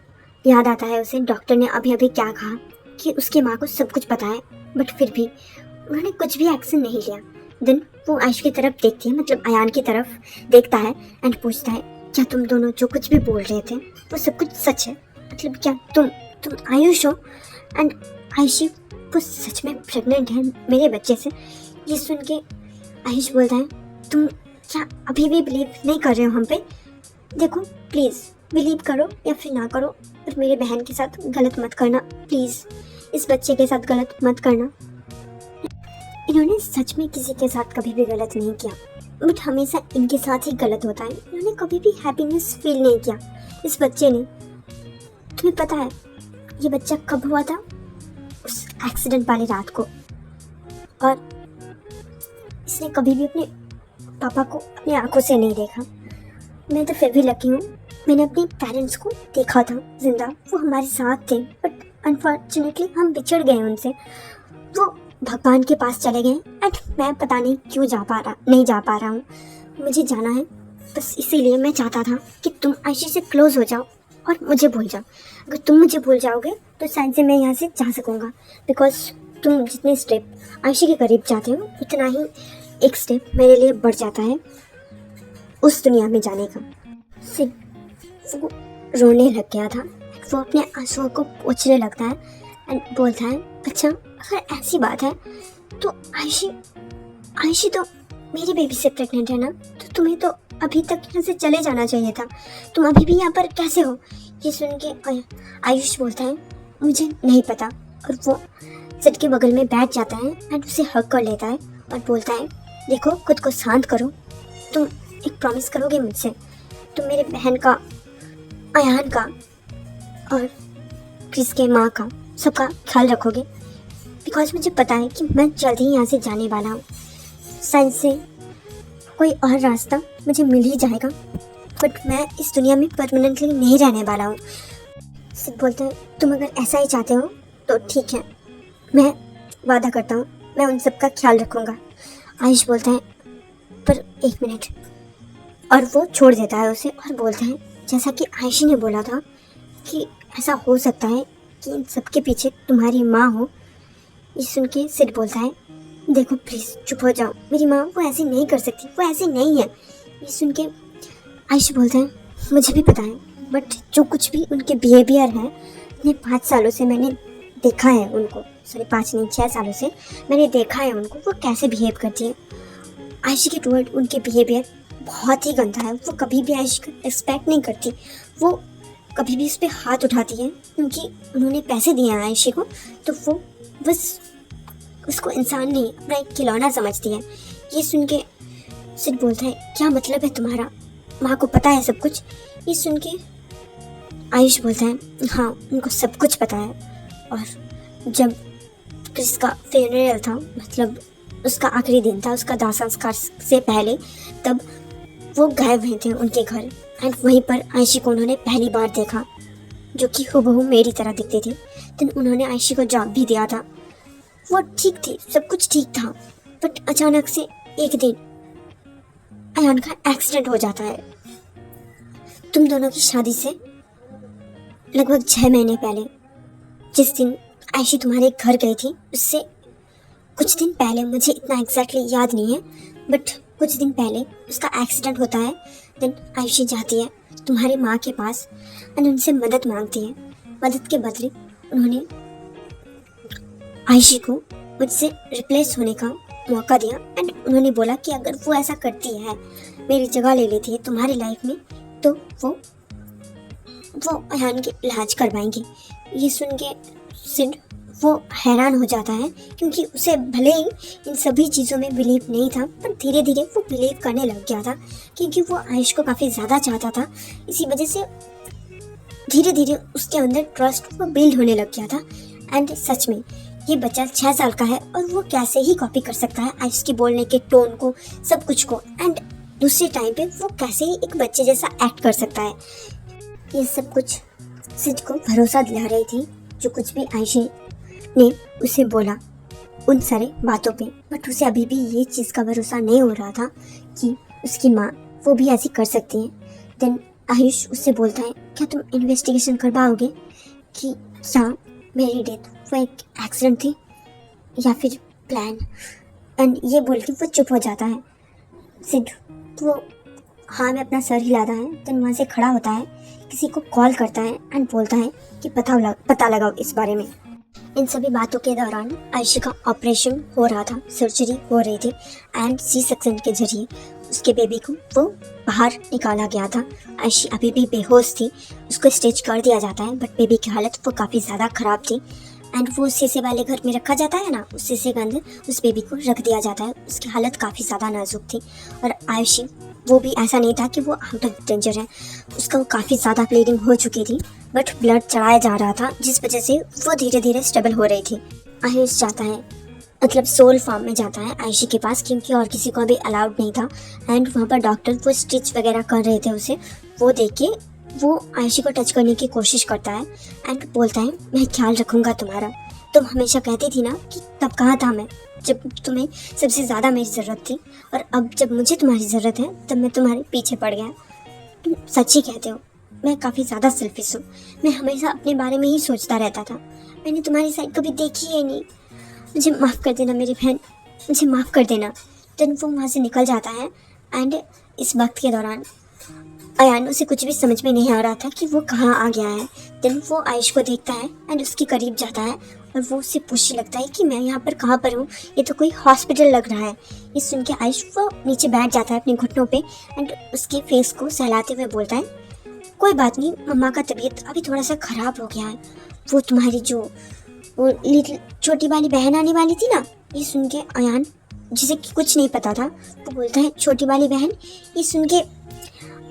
याद आता है उसे डॉक्टर ने अभी अभी क्या कहा कि उसकी माँ को सब कुछ पता है, बट फिर भी उन्होंने कुछ भी एक्शन नहीं लिया। देन वो आयुष की तरफ देखती है, मतलब अयान की तरफ देखता है एंड पूछता है, क्या तुम दोनों जो कुछ भी बोल रहे थे वो सब कुछ सच है? मतलब क्या तुम आयुष हो? एंड आयुषी वो सच में प्रेग्नेंट है मेरे बच्चे से? ये सुन के आयुष बोलता है, तुम क्या अभी भी बिलीव नहीं कर रहे हो हम पे? देखो प्लीज़ बिलीव करो या फिर ना करो, पर मेरे बहन के साथ गलत मत करना प्लीज़, इस बच्चे के साथ गलत मत करना। इन्होंने सच में किसी के साथ कभी भी गलत नहीं किया, बट हमेशा इनके साथ ही गलत होता है। इन्होंने कभी भी हैप्पीनेस फील नहीं किया इस बच्चे ने। तुम्हें पता है ये बच्चा कब हुआ था? उस एक्सीडेंट वाली रात को। और इसने कभी भी अपने पापा को अपनी आंखों से नहीं देखा। मैं तो फिर भी लकी हूँ, मैंने अपने पेरेंट्स को देखा था जिंदा, वो हमारे साथ थे, बट अनफॉर्चुनेटली हम बिछड़ गए उनसे। वो भगवान के पास चले गए एंड मैं पता नहीं क्यों नहीं जा पा रहा हूँ। मुझे जाना है, बस इसीलिए मैं चाहता था कि तुम आयशी से क्लोज हो जाओ और मुझे भूल जाओ। अगर तुम मुझे भूल जाओगे तो शायद से मैं यहाँ से जा सकूँगा, बिकॉज तुम जितने स्टेप आयशी के करीब जाते हो उतना ही एक स्टेप मेरे लिए बढ़ जाता है उस दुनिया में जाने का। सिर्फ वो रोने लग गया था, वो अपने आंसुओं को पोंछने लगता है एंड बोलता है, अच्छा अगर ऐसी बात है तो आयशी तो मेरी बेबी से प्रेग्नेंट है ना, तो तुम्हें तो अभी तक यहाँ से चले जाना चाहिए था, तुम अभी भी यहाँ पर कैसे हो? ये सुन के आयुष बोलता है, मुझे नहीं पता, और वो सिड के बगल में बैठ जाता है एंड उसे हग कर लेता है और बोलता है, देखो खुद को शांत करो, तुम एक प्रॉमिस करोगे मुझसे, तुम मेरे बहन का, अयान का और क्रिस के माँ का सबका ख्याल रखोगे, बिकॉज मुझे पता है कि मैं जल्द ही यहाँ से जाने वाला हूँ। साइंस से कोई और रास्ता मुझे मिल ही जाएगा, बट मैं इस दुनिया में परमानेंटली नहीं रहने वाला हूँ। सिड बोलते हैं, तुम अगर ऐसा ही चाहते हो तो ठीक है, मैं वादा करता हूँ मैं उन सब का ख्याल रखूँगा। आयुष बोलता है, पर एक मिनट, और वो छोड़ देता है उसे और बोलता है, जैसा कि आयशी ने बोला था कि ऐसा हो सकता है कि इन सबके पीछे तुम्हारी माँ हो। ये सुन के सिड बोलता है, देखो प्लीज़ चुप हो जाओ, मेरी माँ वो ऐसी नहीं कर सकती, वो ऐसी नहीं है। ये सुन के आयश बोलता है, मुझे भी पता है, बट जो कुछ भी उनके बिहेवियर है, इतने 5 सालों से मैंने देखा है उनको, सॉरी 5 नहीं 6 सालों से मैंने देखा है उनको, वो कैसे बिहेव करती है। आयशी के टुवर्ड उनके बिहेवियर बहुत ही गंदा है। वो कभी भी आयशी को रिस्पेक्ट नहीं करती, वो कभी भी उस पर हाथ उठाती है क्योंकि उन्होंने पैसे दिए हैं आयशी को, तो वो बस उसको इंसान नहीं अपना एक खिलौना समझती है। ये सुन के सिड बोलता है, क्या मतलब है तुम्हारा, माँ को पता है सब कुछ? ये सुन के आयुष बोलता है, हाँ उनको सब कुछ पता है। और जब क्रिस का फ्यूनरल था, मतलब उसका आखिरी दिन था, उसका दाह संस्कार से पहले, तब वो गए हुए थे उनके घर एंड वहीं पर आयशी को उन्होंने पहली बार देखा, जो कि हूबहू मेरी तरह दिखती थी। दिन उन्होंने आयशी को जॉब भी दिया था, वो ठीक थी, सब कुछ ठीक था, बट अचानक से एक दिन अयान का एक्सीडेंट हो जाता है। तुम दोनों की शादी से लगभग 6 महीने पहले, जिस दिन आयशी तुम्हारे घर गई थी, उससे कुछ दिन पहले, मुझे इतना एग्जैक्टली याद नहीं है, बट कुछ दिन पहले उसका एक्सीडेंट होता है। देन आयशी जाती है तुम्हारी माँ के पास एंड उनसे मदद मांगती है। मदद के बदले उन्होंने आयशी को मुझसे रिप्लेस होने का मौका दिया एंड उन्होंने बोला कि अगर वो ऐसा करती है, मेरी जगह ले लेती है तुम्हारी लाइफ में, तो वो अयान के इलाज करवाएंगे। ये सुन के सिड वो हैरान हो जाता है क्योंकि उसे भले ही इन सभी चीज़ों में बिलीव नहीं था, पर धीरे धीरे वो बिलीव करने लग गया था क्योंकि वो आयुष को काफ़ी ज़्यादा चाहता था। इसी वजह से धीरे धीरे उसके अंदर ट्रस्ट वो बिल्ड होने लग गया था। एंड सच में ये बच्चा 6 साल का है और वो कैसे ही कॉपी कर सकता है आयुष के बोलने के टोन को, सब कुछ को, एंड दूसरे टाइम पे वो कैसे ही एक बच्चे जैसा एक्ट कर सकता है। ये सब कुछ सिड को भरोसा दिला रही थी, जो कुछ भी आयशी ने उसे बोला उन सारे बातों पे, बट उसे अभी भी ये चीज़ का भरोसा नहीं हो रहा था कि उसकी माँ वो भी ऐसी कर सकती है। देन आयुष उससे बोलता है, क्या तुम इन्वेस्टिगेशन करवाओगे कि क्या मेरी डेथ वो एक एक्सीडेंट थी या फिर प्लान? एंड ये बोल के वो चुप हो जाता है। सिड वो हाँ में अपना सर हिलाता है। देन वहाँ से खड़ा होता है, किसी को कॉल करता है एंड बोलता है कि पता लगाओ इस बारे में। इन सभी बातों के दौरान आयशी का ऑपरेशन हो रहा था, सर्जरी हो रही थी एंड सी सेक्शन के जरिए उसके बेबी को वो बाहर निकाला गया था। आयशी अभी भी बेहोश थी, उसको स्टेज कर दिया जाता है, बट बेबी की हालत वो काफ़ी ज़्यादा ख़राब थी एंड वो शीशे वाले घर में रखा जाता है ना, उस शीशे के अंदर उस बेबी को रख दिया जाता है। उसकी हालत काफ़ी ज़्यादा नाजुक थी और आयशी वो भी ऐसा नहीं था कि वो आउट ऑफ डेंजर है, उसका वो काफ़ी ज़्यादा ब्लीडिंग हो चुकी थी, बट ब्लड चढ़ाया जा रहा था जिस वजह से वो धीरे धीरे स्टेबल हो रही थी। आयुष जाता है, मतलब सोल फॉर्म में जाता है आयशी के पास, क्योंकि और किसी को अभी अलाउड नहीं था एंड वहाँ पर डॉक्टर वो स्टिच वगैरह कर रहे थे उसे, वो देख के वो आयशी को टच करने की कोशिश करता है एंड बोलता है मैं ख्याल रखूँगा तुम्हारा, तुम हमेशा कहती थी ना कि तब कहाँ था मैं जब तुम्हें सबसे ज़्यादा मेरी ज़रूरत थी, और अब जब मुझे तुम्हारी ज़रूरत है तब मैं तुम्हारे पीछे पड़ गया। तुम सच ही कहते हो, मैं काफ़ी ज़्यादा सेल्फिश हूँ, मैं हमेशा अपने बारे में ही सोचता रहता था, मैंने तुम्हारी साइड कभी देखी ही नहीं, मुझे माफ़ कर देना मेरी बहन, मुझे माफ़ कर देना। देन वो वहाँ से निकल जाता है एंड इस वक्त के दौरान अयान उसे कुछ भी समझ में नहीं आ रहा था कि वो कहाँ आ गया है। देन वो आयुष को देखता है एंड उसके करीब जाता है और वो उससे पूछने लगता है कि मैं यहाँ पर कहाँ पर हूँ, ये तो कोई हॉस्पिटल लग रहा है। ये सुन के आयुष वो नीचे बैठ जाता है अपने घुटनों पे एंड उसके फेस को सहलाते हुए बोलता है कोई बात नहीं, मम्मा का तबीयत अभी थोड़ा सा ख़राब हो गया है, वो तुम्हारी जो वो लिटिल छोटी वाली बहन आने वाली थी ना। ये सुन के अयान, जिसे कुछ नहीं पता था, वो बोलता है छोटी वाली बहन। ये सुन के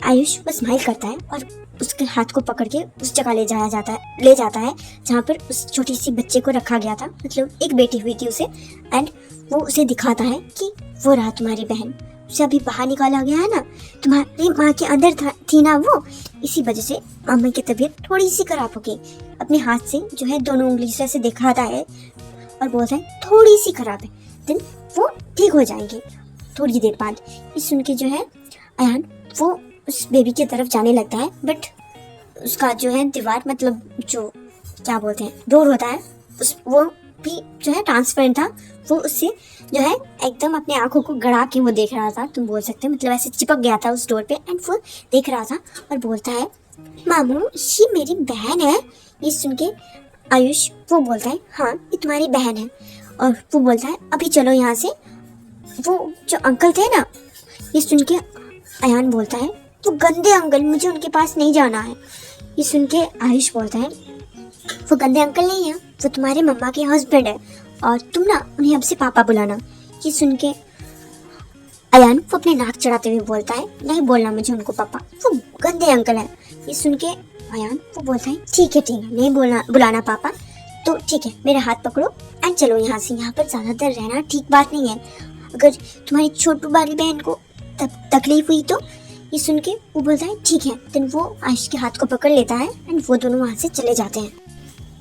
आयुष बस स्माइल करता है और उसके हाथ को पकड़ के उस जगह ले जाता है जहाँ पर उस छोटी सी बच्चे को रखा गया था, मतलब एक बेटी हुई थी उसे, एंड वो उसे दिखाता है कि वो रहा तुम्हारी बहन, उसे अभी बाहर निकाला गया है ना, तुम्हारी माँ के अंदर थी ना वो, इसी वजह से मामा की तबीयत थोड़ी सी खराब हो गई। अपने हाथ से जो है दोनों उंगली से ऐसे दिखाता है और बोलता है थोड़ी सी खराब है, देन वो ठीक हो जाएंगे थोड़ी देर बाद। इस सुन के जो है अयान वो उस बेबी की तरफ जाने लगता है, बट उसका जो है दीवार, मतलब जो क्या बोलते हैं डोर होता है, उस वो भी जो है ट्रांसपेरेंट था, वो उससे जो है एकदम अपने आंखों को गड़ा के वो देख रहा था, तुम बोल सकते हो, मतलब ऐसे चिपक गया था उस डोर पे एंड वो देख रहा था और बोलता है मामू ये मेरी बहन है। ये सुन के आयुष वो बोलता है हाँ ये तुम्हारी बहन है, और वो बोलता है अभी चलो यहाँ से। वो जो अंकल थे ना, ये सुन के अयान बोलता है वो गंदे अंकल, मुझे उनके पास नहीं जाना है। ये सुन के आयुष बोलता है वो गंदे अंकल नहीं है, वो तुम्हारे मम्मा के हस्बैंड है और तुम ना उन्हें अब से पापा बुलाना। ये सुन के अयान वो अपने नाक चढ़ाते हुए बोलता है नहीं बोलना मुझे उनको पापा, वो गंदे अंकल है। ये सुन के अयान वो बोलता है ठीक है नहीं बुलाना पापा, तो ठीक है मेरा हाथ पकड़ो एंड चलो यहाँ से, यहाँ पर ज़्यादा देर रहना ठीक बात नहीं है, अगर तुम्हारी छोटू वाली बहन को तकलीफ हुई तो। ये सुन के वो बोलता है ठीक है, देन वो आयुष के हाथ को पकड़ लेता है एंड वो दोनों वहाँ से चले जाते हैं।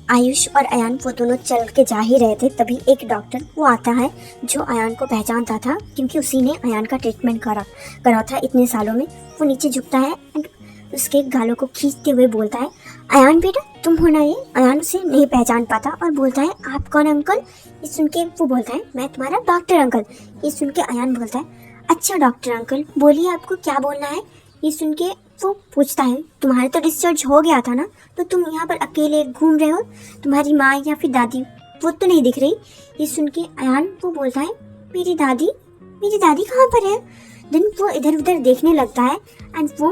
आयुष और अयान वो दोनों चल के जा ही रहे थे, तभी एक डॉक्टर वो आता है जो अयान को पहचानता था क्योंकि उसी ने अयान का ट्रीटमेंट करा था इतने सालों में। वो नीचे झुकता है एंड उसके गालों को खींचते हुए बोलता है अयान बेटा तुम हो ना ये। अयान उसे नहीं पहचान पाता और बोलता है आप कौन अंकल। ये सुन के वो बोलता है मैं तुम्हारा डॉक्टर अंकल। ये सुन के अयान बोलता है अच्छा डॉक्टर अंकल बोलिए आपको क्या बोलना है। ये सुन के वो पूछता है तुम्हारा तो डिस्चार्ज हो गया था ना, तो तुम यहाँ पर अकेले घूम रहे हो, तुम्हारी माँ या फिर दादी वो तो नहीं दिख रही। ये सुन के अयान वो बोलता है मेरी दादी कहाँ पर है। देन वो इधर उधर देखने लगता है एंड वो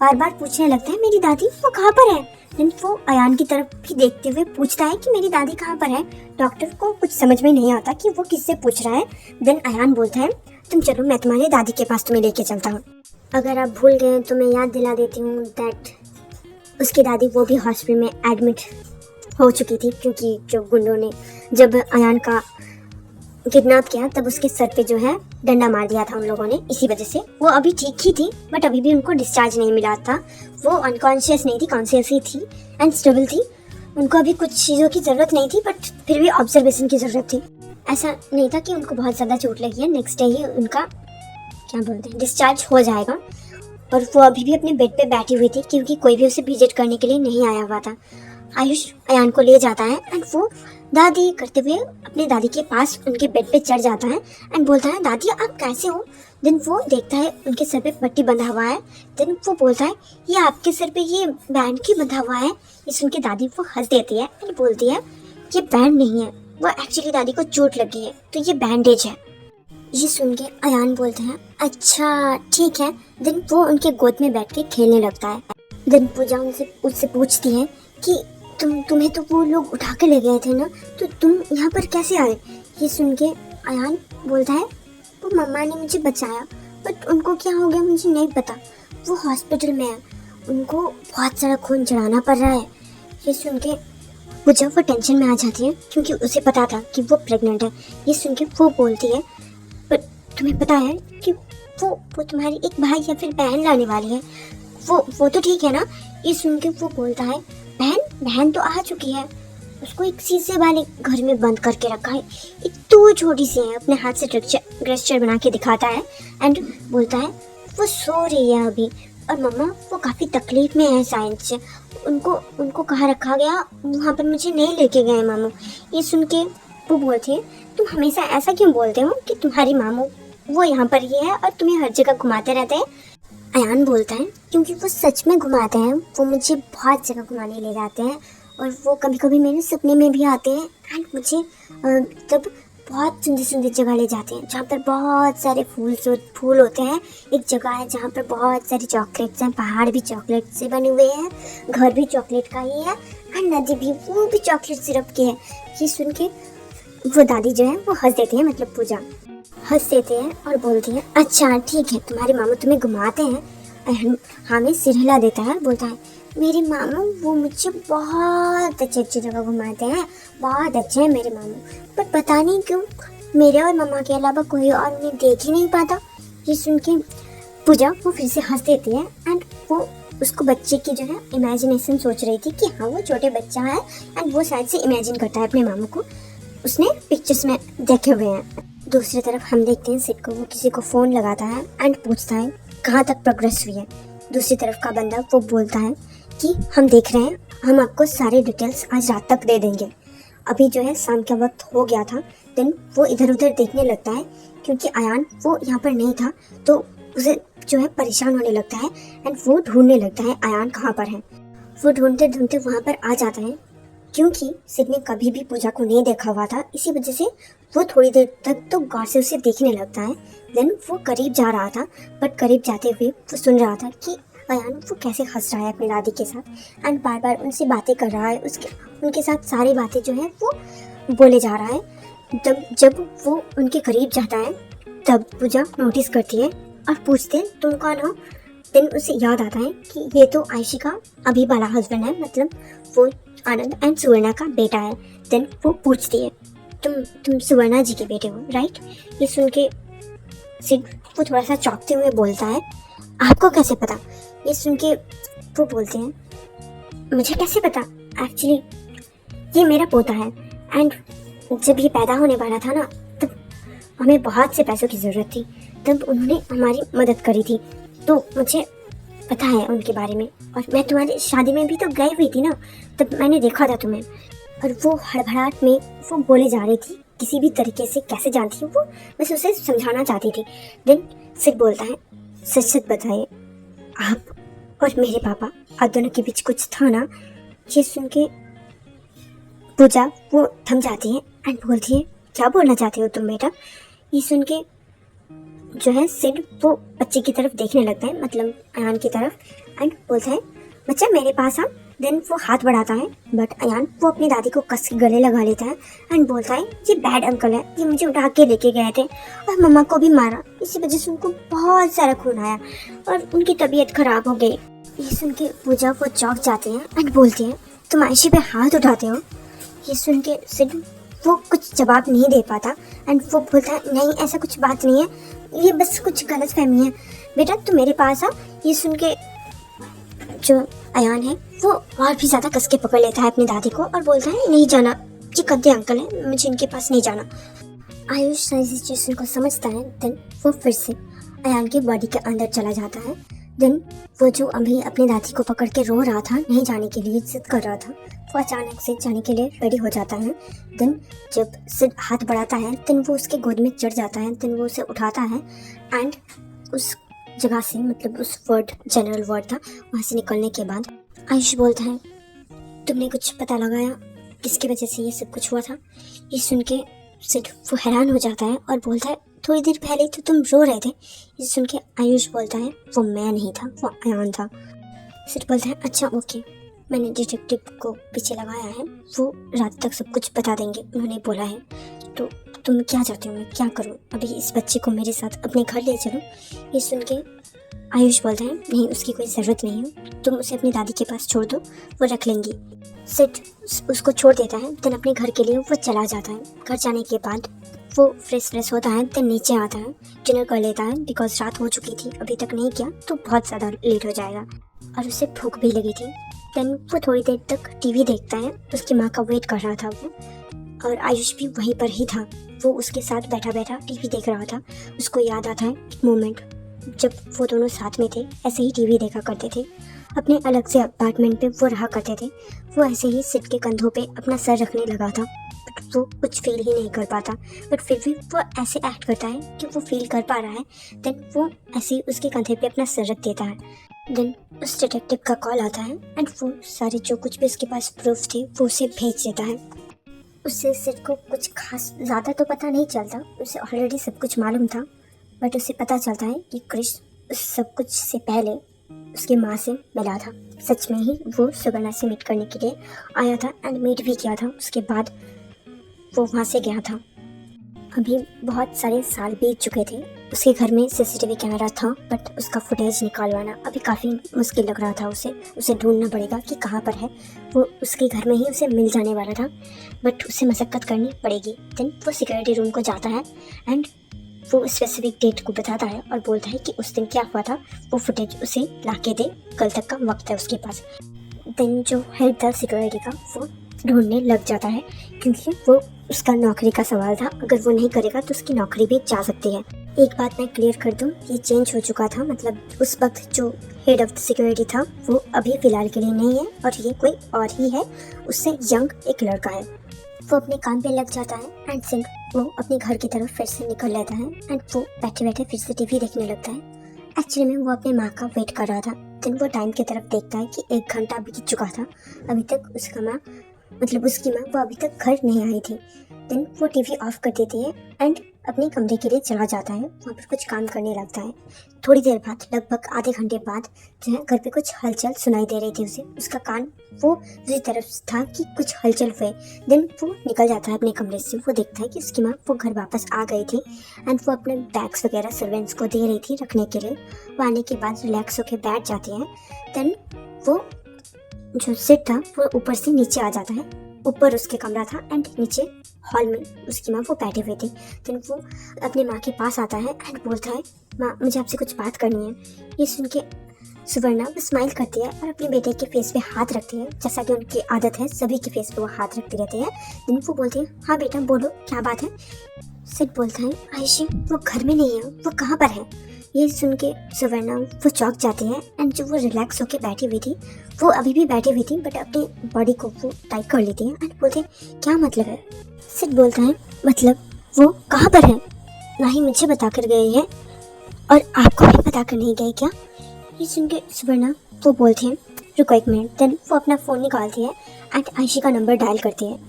बार बार पूछने लगता है मेरी दादी वो कहाँ पर है। देन वो अयान की तरफ भी देखते हुए पूछता है कि मेरी दादी कहाँ पर है। डॉक्टर को कुछ समझ में नहीं आता कि वो किससे पूछ रहा है। देन अयान बोलता है तुम चलो मैं तुम्हारी दादी के पास तुम्हें लेके चलता हूँ। अगर आप भूल गए तो मैं याद दिला देती हूँ दैट उसकी दादी वो भी हॉस्पिटल में एडमिट हो चुकी थी, क्योंकि जो गुंडों ने जब अयान का किडनैप किया तब उसके सर पे जो है डंडा मार दिया था उन लोगों ने, इसी वजह से वो अभी ठीक ही थी बट अभी भी उनको डिस्चार्ज नहीं मिला था। वो अनकॉन्शियस नहीं थी, कॉन्शियस ही थी एंड स्टेबल थी। उनको अभी कुछ चीज़ों की ज़रूरत नहीं थी बट फिर भी ऑब्जर्वेशन की ज़रूरत थी। ऐसा नहीं था कि उनको बहुत ज़्यादा चोट लगी है, नेक्स्ट डे ही उनका क्या बोलते हैं डिस्चार्ज हो जाएगा। और वो अभी भी अपने बेड पे बैठी हुई थी क्योंकि कोई भी उसे विजिट करने के लिए नहीं आया हुआ था। आयुष अयान को ले जाता है एंड वो दादी करते हुए अपने दादी के पास उनके बेड पे चढ़ जाता है एंड बोलता है दादी आप कैसे हो। देन वो देखता है उनके सर पे पट्टी बंधा हुआ है। देन वो बोलता है ये आपके सर पे ये बैंड क्यों बंधा हुआ है। इस उनकी दादी वो हंस देती है एंड बोलती है ये बैंड नहीं है, वो एक्चुअली दादी को चोट लगी है तो ये बैंडेज है। ये सुन के अयान बोलते हैं अच्छा ठीक है। देन वो उनके गोद में बैठ के खेलने लगता है। देन पूजा उससे पूछती है कि तुम्हें तो वो लोग उठा के ले गए थे ना, तो तुम यहाँ पर कैसे आए? ये सुन के अयान बोलता है वो मम्मा ने मुझे बचाया, बट उनको क्या हो गया मुझे नहीं पता, वो हॉस्पिटल में है, उनको बहुत सारा खून चढ़ाना पड़ रहा है। ये सुन के पूजा वो टेंशन में आ जाती है क्योंकि उसे पता था कि वो प्रेग्नेंट है। ये सुन के वो बोलती है पर तुम्हें पता है कि वो तुम्हारी एक भाई या फिर बहन लाने वाली है, वो तो ठीक है ना? ये सुन के वो बोलता है बहन तो आ चुकी है, उसको एक शीशे वाले घर में बंद करके रखा है, एक तो छोटी सी है। अपने हाथ से गेस्चर बना के दिखाता है एंड बोलता है वो सो रही है अभी, और मम्मा वो काफ़ी तकलीफ में है शायद से, उनको कहाँ रखा गया, वहाँ पर मुझे नहीं लेके गए मामू। ये सुन के वो बोलती है तुम हमेशा ऐसा क्यों बोलते हो कि तुम्हारी मामू वो यहाँ पर ही है और तुम्हें हर जगह घुमाते रहते हैं? अयान बोलता है क्योंकि वो सच में घुमाते हैं, वो मुझे बहुत जगह घुमाने ले जाते हैं और वो कभी कभी मेरे सपने में भी आते हैं एंड मुझे तब बहुत सुंदर सुंदर जगह ले जाते हैं जहाँ पर बहुत सारे फूल होते हैं। एक जगह है जहाँ पर बहुत सारी चॉकलेट्स हैं, पहाड़ भी चॉकलेट से बने हुए हैं, घर भी चॉकलेट का ही है और नदी भी वो भी चॉकलेट सिरप की है। ये सुन के वो दादी जो है वो हंस देती है, मतलब पूजा हंस देते हैं और बोलती है अच्छा ठीक है तुम्हारे मामू तुम्हें घुमाते हैं। हमें सिर हिला देता है, बोलता है मेरे मामू वो मुझे बहुत अच्छी जगह घुमाते हैं, बहुत अच्छे हैं मेरे मामू, पर पता नहीं क्यों मेरे और मम्मा के अलावा कोई और उन्हें देख ही नहीं पाता। ये सुन के पूजा वो फिर से हंस देती है एंड वो उसको बच्चे की जो है इमेजिनेशन सोच रही थी कि हाँ वो छोटे बच्चा है एंड वो शायद से इमेजिन करता है अपने मामू को, उसने पिक्चर्स में देखे हुए हैं। दूसरी तरफ हम देखते हैं सिड को, वो किसी को फ़ोन लगाता है एंड पूछता है कहाँ तक प्रोग्रेस हुई है। दूसरी तरफ का बंदा वो बोलता है कि हम देख रहे हैं, हम आपको सारे डिटेल्स आज रात तक दे देंगे। अभी जो है शाम का वक्त हो गया था। देन वो इधर उधर देखने लगता है क्योंकि अयान वो यहाँ पर नहीं था तो उसे जो है परेशान होने लगता है एंड वो ढूंढने लगता है अयान कहाँ पर है। वो ढूंढते ढूंढते वहाँ पर आ जाता है क्योंकि सिड ने कभी भी पूजा को नहीं देखा हुआ था, इसी वजह से वो थोड़ी देर तक तो गौर से उसे देखने लगता है। देन वो करीब जा रहा था, बट करीब जाते हुए वो सुन रहा था कि अयान वो कैसे हंस रहा है अपनी दादी के साथ एंड बार बार उनसे बातें कर रहा है, उनके साथ सारी बातें जो है वो बोले जा रहा है। जब वो उनके करीब जाता है तब पूजा नोटिस करती है और पूछते हैं तुम कौन हो। देन उसे याद आता है कि ये तो आयशी का अभी वाला हस्बैंड है, मतलब वो आनंद एंड सुवर्णा का बेटा है। देन वो पूछती है तुम सुवर्णा जी के बेटे हो राइट? ये सुन के सिड वो थोड़ा सा चौंकते हुए बोलता है आपको कैसे पता? ये सुन के वो बोलते हैं मुझे कैसे पता, एक्चुअली ये मेरा पोता है एंड जब ये पैदा होने वाला था ना तब हमें बहुत से पैसों की ज़रूरत थी, तब उन्होंने हमारी मदद करी थी, तो मुझे पता है उनके बारे में। और मैं तुम्हारी शादी में भी तो गई हुई थी ना, तब मैंने देखा था तुम्हें। और वो हड़बड़ाहट में वो बोले जा रही थी, किसी भी तरीके से कैसे जानती हूँ वो बस उसे समझाना चाहती थी। देन सिड बोलता है सच सच बताइए आप और मेरे पापा, आप दोनों के बीच कुछ था ना? ये सुन के पूजा वो थम जाती है एंड बोलती है क्या बोलना चाहते हो तुम बेटा? ये सुन के जो है सिड वो बच्चे की तरफ देखने लगता है, मतलब अयान की तरफ, एंड बोलता है बच्चा मेरे पास आ। देन वो हाथ बढ़ाता है बट अयान वो अपनी दादी को कस के गले लगा लेता है एंड बोलता है ये बैड अंकल है, ये मुझे उठा के लेके गए थे और मम्मा को भी मारा, इसी वजह से उनको बहुत सारा खून आया और उनकी तबीयत खराब हो गई। ये सुन के पूजा वो चौंक जाते हैं एंड बोलती है तुम आयशी पे हाथ उठाते हो? ये सुन के सिड वो कुछ जवाब नहीं दे पाता एंड वो बोलता है नहीं ऐसा कुछ बात नहीं है, ये बस कुछ गलत फहमी है, बेटा तू मेरे पास आ। ये सुन के जो अयान है वो और भी ज़्यादा कस के पकड़ लेता है अपनी दादी को और बोलता है नहीं जाना, ये गद्दे अंकल है, मुझे इनके पास नहीं जाना। आयुष सारी सिचुएशन को समझता है। देन वो फिर से अयान की बॉडी के अंदर चला जाता है। देन वो जो अभी अपनी दादी को पकड़ के रो रहा था, नहीं जाने के लिए जिद कर रहा था, वो अचानक से जाने के लिए रेडी हो जाता है। देन जब सिड हाथ बढ़ाता है देन वो उसके गोद में चढ़ जाता है। देन वो उसे उठाता है एंड उस जगह से, मतलब उस वार्ड, जनरल वार्ड था, वहाँ से निकलने के बाद आयुष बोलता है तुमने कुछ पता लगाया? किसकी वजह से ये सब कुछ हुआ था। ये सुन के सिड वो हैरान हो जाता है और बोलता है थोड़ी देर पहले तो तुम रो रहे थे। ये सुन के आयुष बोलता है वो मैं नहीं था, वो अयान था। सिड बोलता है अच्छा ओके, मैंने डिटेक्टिव को पीछे लगाया है, वो रात तक सब कुछ बता देंगे, उन्होंने बोला है। तो तुम क्या चाहते हो, मैं क्या करूँ? अभी इस बच्चे को मेरे साथ अपने घर ले चलो। ये सुन के आयुष बोलता है नहीं, उसकी कोई ज़रूरत नहीं है, तुम उसे अपनी दादी के पास छोड़ दो, वो रख लेंगी। सिड उसको छोड़ देता है। देन अपने घर के लिए वो चला जाता है। घर जाने के बाद वो फ्रेश होता है। देन नीचे आता है, डिनर कर लेता है बिकॉज रात हो चुकी थी, अभी तक नहीं किया तो बहुत ज़्यादा लेट हो जाएगा और उसे भूख भी लगी थी। देन वो थोड़ी देर तक टीवी देखता है। उसकी माँ का वेट कर रहा था वो, और आयुष भी वहीं पर ही था। वो उसके साथ बैठा बैठा टीवी देख रहा था। उसको याद आता है एक मोमेंट जब वो दोनों साथ में थे, ऐसे ही टीवी देखा करते थे। अपने अलग से अपार्टमेंट पे वो रहा करते थे। वो ऐसे ही सिड के कंधों पे अपना सर रखने लगा था, बट वो कुछ फील ही नहीं कर पाता। बट फिर भी वो ऐसे एक्ट करता है कि वो फील कर पा रहा है। देन वो ऐसे ही उसके कंधे पे अपना सर रख देता है। देन उस डिटेक्टिव का कॉल आता है एंड वो सारे जो कुछ भी उसके पास प्रूफ थे वो उसे भेज देता है। उससे सिड को कुछ खास ज़्यादा तो पता नहीं चलता, उसे ऑलरेडी सब कुछ मालूम था। बट उसे पता चलता है कि क्रिश उस सब कुछ से पहले उसकी माँ से मिला था। सच में ही वो सुगन्ना से मीट करने के लिए आया था एंड मीट भी किया था। उसके बाद वो वहाँ से गया था। अभी बहुत सारे साल बीत चुके थे। उसके घर में सीसीटीवी कैमरा था, बट उसका फुटेज निकालवाना अभी काफ़ी मुश्किल लग रहा था। उसे ढूंढना पड़ेगा कि कहाँ पर है। वो उसके घर में ही उसे मिल जाने वाला था, बट उसे मशक्क़त करनी पड़ेगी। देन वो सिक्योरिटी रूम को जाता है एंड वो स्पेसिफिक डेट को बताता है और बोलता है कि उस दिन क्या हुआ था, वो फुटेज उसे ला के दे, कल तक का वक्त है उसके पास। देन जो हेड था सिक्योरिटी का वो ढूंढने लग जाता है, क्योंकि वो उसका नौकरी का सवाल था। अगर वो नहीं करेगा तो उसकी नौकरी भी जा सकती है। एक बात मैं क्लियर कर दूं, ये चेंज हो चुका था। मतलब उस वक्त जो हेड ऑफ द सिक्योरिटी था वो अभी फ़िलहाल के लिए नहीं है और ये कोई और ही है, उससे यंग एक लड़का है। वो अपने काम पे लग जाता है एंड सिड वो अपने घर की तरफ फिर से निकल लेता है एंड वो बैठे बैठे फिर से टीवी देखने लगता है। एक्चुअली में वो अपने माँ का वेट कर रहा था। देन वो टाइम की तरफ देखता है कि 1 घंटा बीत चुका था, अभी तक उसकी माँ वो अभी तक घर नहीं आई थी। देन वो टीवी ऑफ कर देती है एंड अपने कमरे के लिए चला जाता है। वहाँ पर कुछ काम करने लगता है। थोड़ी देर बाद, लगभग आधे घंटे बाद, जो है घर पे कुछ हलचल सुनाई दे रही थी उसे। उसका कान वो दूसरी तरफ था कि कुछ हलचल हुए। देन वो निकल जाता है अपने कमरे से। वो देखता है कि उसकी माँ वो घर वापस आ गई थी एंड वो अपने बैग्स वगैरह सर्वेंट्स को दे रही थी रखने के लिए। वो आने के बाद रिलैक्स होकर बैठ जाती है। देन वो जो सिड था वो ऊपर से नीचे आ जाता है। ऊपर उसके कमरा था एंड नीचे हॉल में उसकी माँ वो बैठे हुए थे। देन वो अपने माँ के पास आता है एंड बोलता है माँ, मुझे आपसे कुछ बात करनी है। ये सुन के सुवर्णा वो स्माइल करती है और अपने बेटे के फेस पे हाथ रखती है, जैसा कि उनकी आदत है, सभी के फेस पे वो हाथ रखते रहते हैं। देन वो बोलते हैं हाँ बेटा बोलो, क्या बात है। सिड बोलता है आयशी वो घर में नहीं है, वो कहाँ पर है। ये सुन के सुवर्णा वो चौंक जाती है एंड जो वो रिलैक्स होकर बैठी हुई थी वो अभी भी बैठी हुई थी, बट अपनी बॉडी को वो टाइट कर लेती है एंड बोलते हैं क्या मतलब है। सिड बोलता है मतलब वो कहाँ पर है, ना ही मुझे बता कर गए हैं और आपको भी बता कर नहीं गए क्या। ये सुन के सुवर्णा वो बोलती है रुको 1 मिनट। देन वो अपना फ़ोन निकालती है एंड आयशी का नंबर डायल करती है।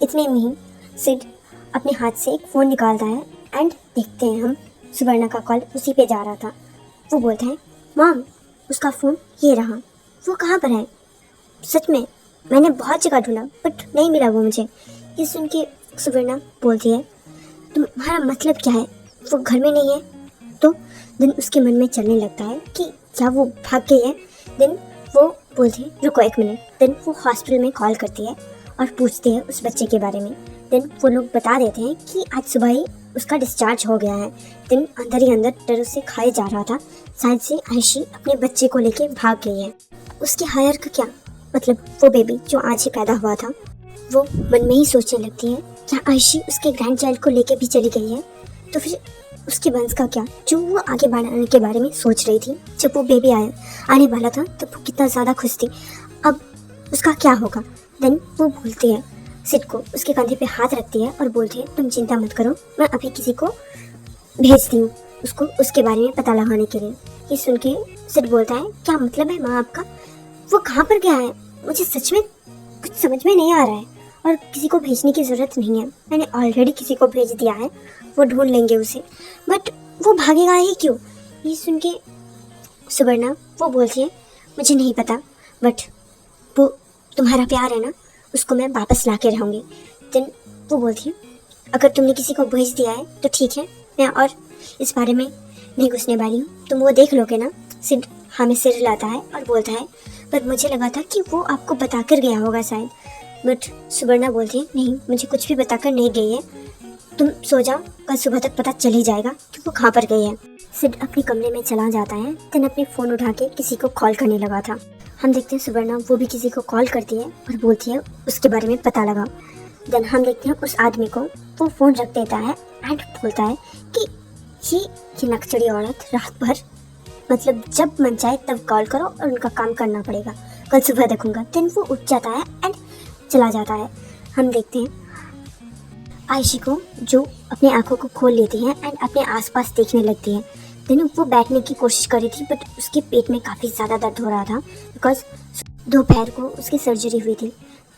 इतने में ही सिड अपने हाथ से एक फ़ोन निकालता है एंड देखते हैं हम सुवर्णा का कॉल उसी पे जा रहा था। वो बोलता है मॉम उसका फ़ोन ये रहा, वो कहाँ पर है। सच में मैंने बहुत जगह ढूंढा बट नहीं मिला वो मुझे। ये सुन के सुवर्णा बोलती है तुम्हारा मतलब क्या है, वो घर में नहीं है। तो देन उसके मन में चलने लगता है कि क्या वो भाग गई है। देन वो बोलती है रुको 1 मिनट। देन वो हॉस्पिटल में कॉल करती है और पूछती है उस बच्चे के बारे में। देन वो लोग बता देते हैं कि आज सुबह ही उसका डिस्चार्ज हो गया है। देन अंदर ही अंदर डर से खाए जा रहा था, शायद से आयशी अपने बच्चे को लेके भाग गई है। उसके हायर का क्या मतलब, वो बेबी जो आज ही पैदा हुआ था। वो मन में ही सोचने लगती है क्या आयशी उसके ग्रैंड चाइल्ड को लेके भी चली गई है, तो फिर उसके वंश का क्या, जो वो आगे बढ़ाने के बारे में सोच रही थी। जब वो बेबी आने वाला था तब वो कितना ज़्यादा खुश थी, अब उसका क्या होगा। देन वो बोलती है सिड को, उसके कंधे पे हाथ रखती है और बोलती है तुम चिंता मत करो, मैं अभी किसी को भेजती हूँ उसको उसके बारे में पता लगाने के लिए। ये सुन के सिड बोलता है क्या मतलब है माँ आपका, वो कहाँ पर गया है, मुझे सच में कुछ समझ में नहीं आ रहा है। और किसी को भेजने की ज़रूरत नहीं है, मैंने ऑलरेडी किसी को भेज दिया है, वो ढूंढ लेंगे उसे, बट वो भागेगा ही क्यों। ये सुन के सुवर्णा वो बोलती है मुझे नहीं पता, बट वो तुम्हारा प्यार है ना, उसको मैं वापस ला के रहूँगी। देन वो बोलती है अगर तुमने किसी को भेज दिया है तो ठीक है, मैं और इस बारे में नहीं घुसने वाली हूँ, तुम वो देख लोगे ना। सिड हमें सिर हिलाता है और बोलता है पर मुझे लगा था कि वो आपको बता कर गया होगा शायद। बट सुवर्णा बोलती है नहीं, मुझे कुछ भी बताकर नहीं गई है, तुम सो जाओ, कल सुबह तक पता चल ही जाएगा कि वो कहाँ पर गई है। सिड अपने कमरे में चला जाता है, देन अपने फ़ोन उठा के किसी को कॉल करने लगा था। हम देखते हैं सुवर्णा वो भी किसी को कॉल करती है और बोलती है उसके बारे में पता लगा। देन हम देखते हैं उस आदमी को वो फ़ोन रख देता है एंड बोलता है कि ये नक्सली औरत रात भर मतलब जब मन चाहे तब कॉल करो और उनका काम करना पड़ेगा, कल सुबह देखूंगा। देन वो उठ जाता है एंड चला जाता है। हम देखते हैं आयशी को जो अपनी आंखों को खोल लेती है एंड अपने आसपास देखने लगती है। देन वो बैठने की कोशिश कर रही थी बट उसके पेट में काफ़ी ज़्यादा दर्द हो रहा था बिकॉज दोपहर को उसकी सर्जरी हुई थी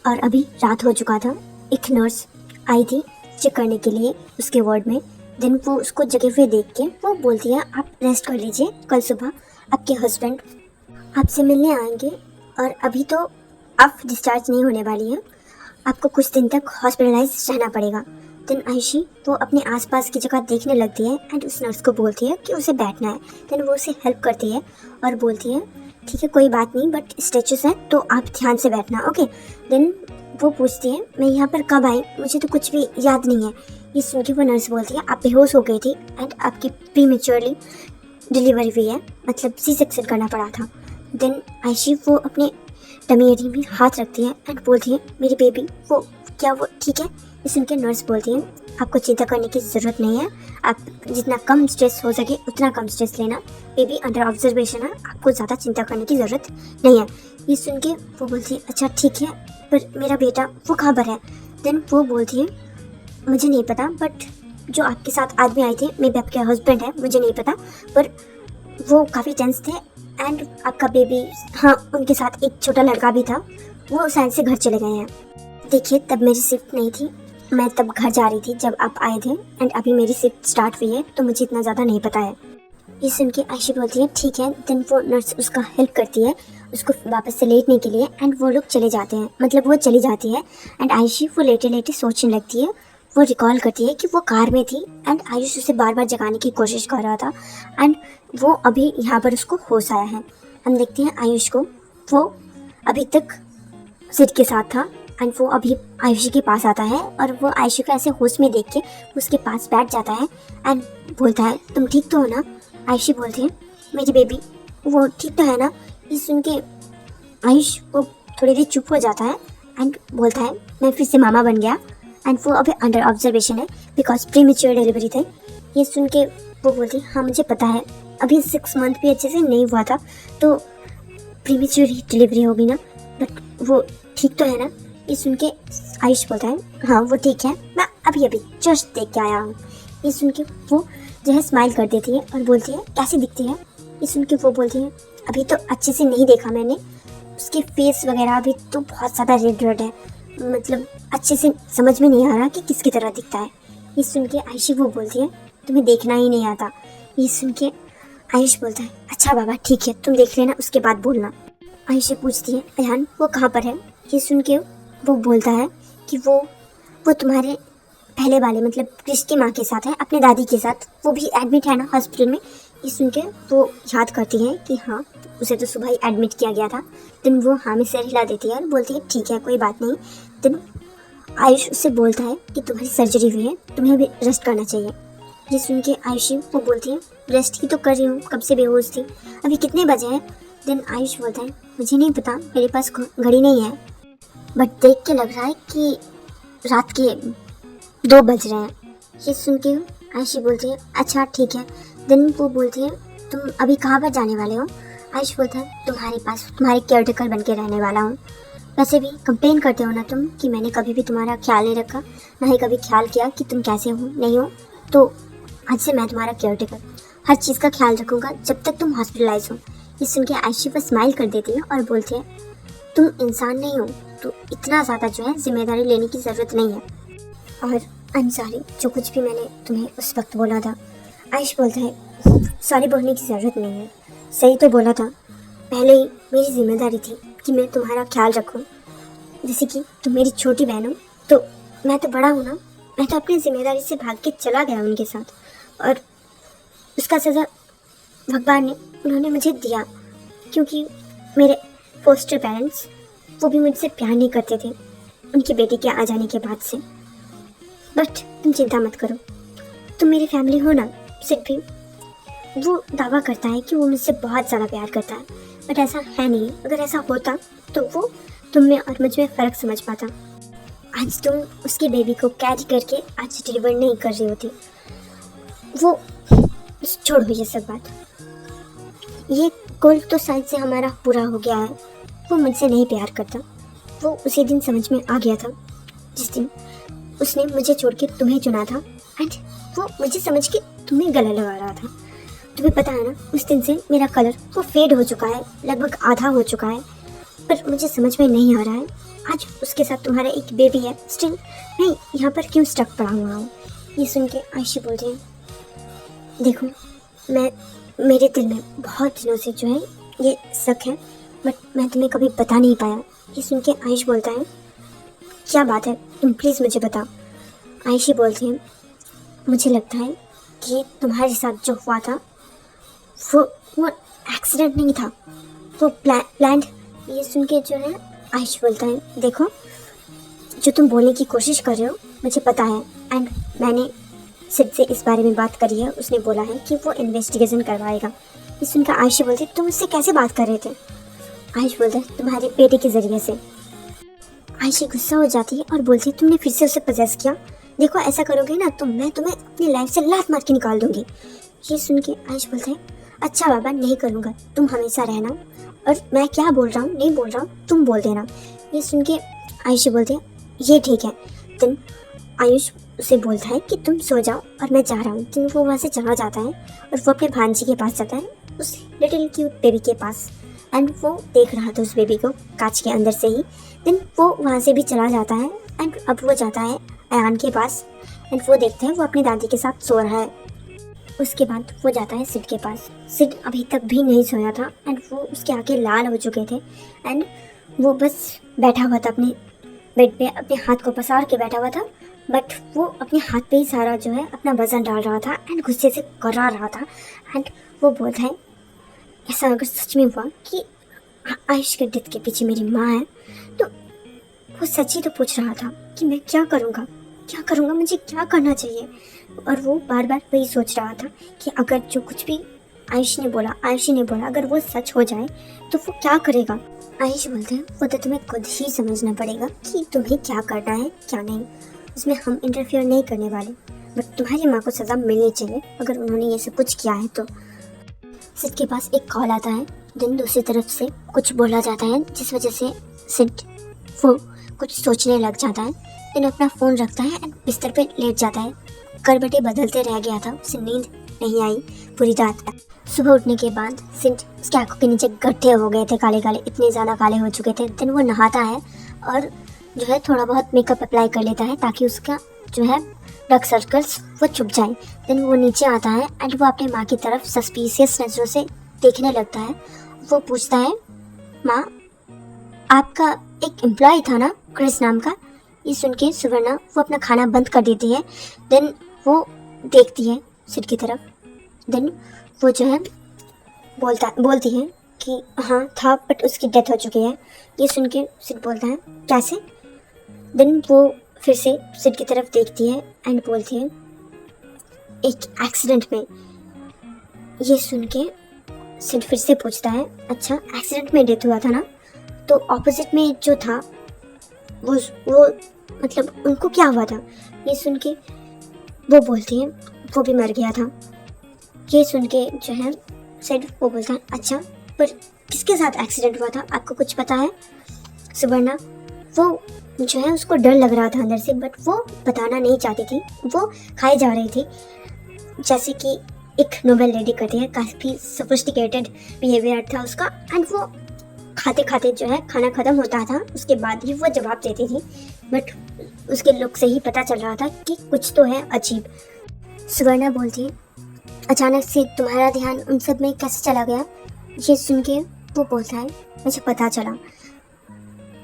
और अभी रात हो चुका था। एक नर्स आई थी चेक करने के लिए उसके वार्ड में। देन वो उसको जगे हुए देख के वो बोलती है आप रेस्ट कर लीजिए, कल सुबह आपके हस्बैंड आपसे मिलने आएंगे और अभी तो आप डिस्चार्ज नहीं होने वाली हैं, आपको कुछ दिन तक हॉस्पिटलाइज रहना पड़ेगा। देन आयशी वो अपने आसपास की जगह देखने लगती है एंड उस नर्स को बोलती है कि उसे बैठना है। देन वो उसे हेल्प करती है और बोलती है ठीक है कोई बात नहीं, बट स्ट्रेचेस है तो आप ध्यान से बैठना, ओके। देन वो पूछती है मैं यहाँ पर कब आई, मुझे तो कुछ भी याद नहीं है। ये सुन के वो नर्स बोलती है आप बेहोश हो गई थी एंड आपकी प्रीमेच्योरली डिलीवरी हुई है, मतलब सी सेक्शन करना पड़ा था। देन आयशी वो अपने टमी एरिया में हाथ रखती है एंड बोलती है मेरी बेबी वो क्या वो ठीक है। ये सुन के नर्स बोलती है आपको चिंता करने की ज़रूरत नहीं है, आप जितना कम स्ट्रेस हो सके उतना कम स्ट्रेस लेना, बेबी अंडर ऑब्जर्वेशन है, आपको ज़्यादा चिंता करने की ज़रूरत नहीं है। ये सुन के वो बोलती है अच्छा ठीक है, पर मेरा बेटा वो कहाँ पर है। देन वो बोलती है मुझे नहीं पता, बट जो आपके साथ आदमी आए थे मे बी आपके हस्बैंड है, मुझे नहीं पता, पर वो काफ़ी टेंस थे एंड आपका बेबी हाँ उनके साथ एक छोटा लड़का भी था, वो शायद से घर चले गए हैं। देखिए तब मेरी शिफ्ट नहीं थी, मैं तब घर जा रही थी जब आप आए थे एंड अभी मेरी शिफ्ट स्टार्ट हुई है तो मुझे इतना ज़्यादा नहीं पता है। ये सुन के आयशी बोलती है ठीक है। देन वो नर्स उसका हेल्प करती है उसको वापस से लेटने के लिए एंड वो लोग चले जाते हैं, मतलब वो चली जाती है एंड आयशी वो लेटे लेटे सोचने लगती है। वो रिकॉल करती है कि वो कार में थी एंड आयुष उसे बार बार जगाने की कोशिश कर रहा था एंड वो अभी यहाँ पर उसको होश आया है। हम देखते हैं आयुष को, वो अभी तक सिड के साथ था एंड वो अभी आयुषी के पास आता है और वो आयुषी को ऐसे होश में देख के उसके पास बैठ जाता है एंड बोलता है तुम ठीक तो हो ना। आयुषी बोलती है मेरी बेबी वो ठीक तो है ना। ये सुन के आयुष वो थोड़ी देर चुप हो जाता है एंड बोलता है मैं फिर से मामा बन गया एंड वो अभी अंडर ऑब्जर्वेशन है बिकॉज प्रीमेच्योर डिलीवरी थे। ये सुन के वो बोलती है हाँ मुझे पता है, अभी 6 मंथ भी अच्छे से नहीं हुआ था तो प्रीमेच्योर ही डिलीवरी होगी ना, बट वो ठीक तो है ना। ये सुन के आयुष बोलता है हाँ वो ठीक है, मैं अभी अभी जस्ट देख के आया हूँ। ये सुन के वो जो है स्माइल कर देती है और बोलती है कैसी दिखती है। ये सुन के वो बोलती है अभी तो अच्छे से नहीं देखा मैंने, उसके फेस वगैरह अभी तो बहुत ज़्यादा रेड रेड है, मतलब अच्छे से समझ में नहीं आ रहा कि किसकी तरह दिखता है। ये सुन के आयशी वो बोलती है तुम्हें देखना ही नहीं आता। ये सुन के आयुष बोलता है अच्छा बाबा ठीक है तुम देख लेना उसके बाद बोलना। आयशी पूछती है अयान वो कहाँ पर है। ये सुन के वो बोलता है कि वो तुम्हारे पहले वाले मतलब क्रिश की माँ के साथ है, अपने दादी के साथ, वो भी एडमिट है ना हॉस्पिटल में। ये सुन के वो याद करती है कि हाँ उसे तो सुबह ही एडमिट किया गया था। देन वो हाँ में सिर हिला देती है और बोलती है ठीक है कोई बात नहीं। देन आयुष उससे बोलता है कि तुम्हारी सर्जरी हुई है, तुम्हें अभी रेस्ट करना चाहिए। ये सुन के आयुषी वो बोलती है रेस्ट ही तो कर रही हूँ, कब से बेहोश थी, अभी कितने बजे हैं। देन आयुष बोलता है मुझे नहीं पता, मेरे पास घड़ी नहीं है, बट देख के लग रहा है कि रात के 2 बज रहे हैं। ये सुन के आयशी बोलती है अच्छा ठीक है। देन वो बोलती है तुम अभी कहाँ पर जाने वाले हो। आयुष बोलता है तुम्हारे पास, तुम्हारे केयरटेकर बन के रहने वाला हूँ। वैसे भी कंप्लेन करते हो ना तुम कि मैंने कभी भी तुम्हारा ख्याल नहीं रखा, ना ही कभी ख्याल किया कि तुम कैसे हो नहीं हो, तो आज से मैं तुम्हारा केयरटेकर हर चीज़ का ख्याल रखूँगा जब तक तुम हॉस्पिटलाइज हो। ये सुन के आयशी पर स्माइल कर देती है और बोलती है तुम इंसान नहीं हो तो इतना ज़्यादा जो है जिम्मेदारी लेने की ज़रूरत नहीं है। और आई एम सॉरी, जो कुछ भी मैंने तुम्हें उस वक्त बोला था। आयुष बोलता है सॉरी बोलने की ज़रूरत नहीं है, सही तो बोला था। पहले ही मेरी जिम्मेदारी थी कि मैं तुम्हारा ख्याल रखूं। जैसे कि तुम मेरी छोटी बहन हो तो मैं तो बड़ा हूँ ना, मैं तो अपनी जिम्मेदारी से भाग के चला गया उनके साथ, और उसका सज़ा भगवान ने उन्होंने मुझे दिया, क्योंकि मेरे फोस्टर पेरेंट्स वो भी मुझसे प्यार नहीं करते थे उनकी बेटी के आ जाने के बाद से। बट तुम चिंता मत करो, तुम मेरी फैमिली हो ना। सिर्फ भी वो दावा करता है कि वो मुझसे बहुत ज़्यादा प्यार करता है, बट ऐसा है नहीं। अगर ऐसा होता तो वो तुम में और मुझ में फ़र्क समझ पाता। आज तुम उसकी बेबी को कैरी करके आज डिलीवर नहीं कर रही होती। वो छोड़ो ये सब बात। ये गोल तो शायद से हमारा पूरा हो गया है। वो मुझसे नहीं प्यार करता। वो उसी दिन समझ में आ गया था जिस दिन उसने मुझे छोड़ के तुम्हें चुना था, एंड वो मुझे समझ के तुम्हें गला लगा रहा था। तुम्हें पता है ना, उस दिन से मेरा कलर वो फेड हो चुका है, लगभग आधा हो चुका है। पर मुझे समझ में नहीं आ रहा है आज उसके साथ तुम्हारा एक बेबी है, स्टिल मैं यहाँ पर क्यों स्टक पड़ा हुआ हूँ। ये सुन के आयशी बोलते हैं देखो, मेरे दिल में बहुत दिनों से जो है ये शक है, बट मैं तुम्हें कभी बता नहीं पाया। ये सुन के आयुष बोलता है क्या बात है, तुम प्लीज़ मुझे बताओ। आयुषी बोलती है मुझे लगता है कि तुम्हारे साथ जो हुआ था वो एक्सीडेंट नहीं था, वो प्लान्ड। ये सुन के जो है आयुष बोलता है देखो, जो तुम बोलने की कोशिश कर रहे हो मुझे पता है, एंड मैंने सिर्फ से इस बारे में बात करी है। उसने बोला है कि वो इन्वेस्टिगेशन करवाएगा। ये सुनकर आयुष बोलते तुम उससे कैसे बात कर रहे थे। आयुष बोलता है तुम्हारे बेटे के ज़रिए से। आयुषी गुस्सा हो जाती है और बोलती है तुमने फिर से उसे पजेस किया। देखो ऐसा करोगे ना तो मैं तुम्हें अपनी लाइफ से लात मार के निकाल दूंगी। ये सुन के आयुष बोलता है अच्छा बाबा नहीं करूँगा, तुम हमेशा रहना, और मैं क्या बोल रहा हूँ नहीं बोल रहा हूँ तुम बोल देना। ये सुन के आयुषी बोलती है ये ठीक है। दिन आयुष उसे बोलता है कि तुम सो जाओ और मैं जा रहा हूँ। दिन वो वहाँ से चला जाता है और वो अपने भांजी के पास जाता है, उस लिटिल क्यूट बेबी के पास, एंड वो देख रहा था उस बेबी को कांच के अंदर से ही। देन वो वहाँ से भी चला जाता है एंड अब वो जाता है अयान के पास, एंड वो देखता है वो अपनी दादी के साथ सो रहा है। उसके बाद वो जाता है सिड के पास। सिड अभी तक भी नहीं सोया था एंड वो उसके आगे लाल हो चुके थे, एंड वो बस बैठा हुआ था अपने बेड पे, अपने हाथ को पसार के बैठा हुआ था, बट वो अपने हाथ पे ही सारा जो है अपना वजन डाल रहा था एंड गुस्से से करा रहा था। एंड वो बोलता है ऐसा अगर सच में हुआ कि आयुष के डेथ के पीछे मेरी माँ है, तो वो सच ही तो पूछ रहा था कि मैं क्या करूँगा, मुझे क्या करना चाहिए। और वो बार बार वही सोच रहा था कि अगर जो कुछ भी आयुषी ने बोला अगर वो सच हो जाए तो वो क्या करेगा। आयुष बोलते हैं वो तो तुम्हें खुद ही समझना पड़ेगा कि तुम्हें क्या करना है क्या नहीं, उसमें हम इंटरफेयर नहीं करने वाले, बट तुम्हारी माँ को सज़ा मिलनी चाहिए अगर उन्होंने ये सब कुछ किया है तो। सिड के पास एक कॉल आता है, दिन दूसरी तरफ से कुछ बोला जाता है जिस वजह से सिड वो कुछ सोचने लग जाता है। दिन अपना फ़ोन रखता है एंड बिस्तर पे लेट जाता है। करवटें बदलते रह गया था, उसे नींद नहीं आई पूरी रात। सुबह उठने के बाद सिड उसकी आंखों के नीचे गड्ढे हो गए थे, काले काले, इतने ज़्यादा काले हो चुके थे। दिन वो नहाता है और जो है थोड़ा बहुत मेकअप अप्लाई कर लेता है ताकि उसका जो है डार्क सर्कल्स वो छुप जाए। देन वो नीचे आता है एंड वो अपनी माँ की तरफ सस्पिशियस नज़रों से देखने लगता है। वो पूछता है माँ आपका एक एम्प्लॉय था ना क्रिस नाम का। ये सुन के सुवर्णा वो अपना खाना बंद कर देती है। देन वो देखती है सिड की तरफ। देन वो जो है बोलती है कि हाँ था बट उसकी डेथ हो चुकी है। ये सुन के सिड बोलता है कैसे। देन वो फिर से सिड की तरफ देखती है एंड बोलती है एक एक्सीडेंट में। ये सुन के सिड फिर से पूछता है अच्छा एक्सीडेंट में डेथ हुआ था ना, तो ऑपोजिट में जो था वो मतलब उनको क्या हुआ था। ये सुन के वो बोलती है वो भी मर गया था। ये सुन के जो है सिड वो बोलता है अच्छा पर किसके साथ एक्सीडेंट हुआ था आपको कुछ पता है। सुवर्णा वो जो है उसको डर लग रहा था अंदर से, बट वो बताना नहीं चाहती थी। वो खाई जा रही थी जैसे कि एक नोबेल लेडी करती है, काफ़ी सोफिस्टिकेटेड बिहेवियर था उसका, एंड वो खाते खाते जो है खाना ख़त्म होता था, उसके बाद ही वो जवाब देती थी। बट उसके लुक से ही पता चल रहा था कि कुछ तो है अजीब। सुवर्णा बोलती है, अचानक से तुम्हारा ध्यान उन सब में कैसे चला गया? ये सुन के वो बोलता है, मुझे पता चला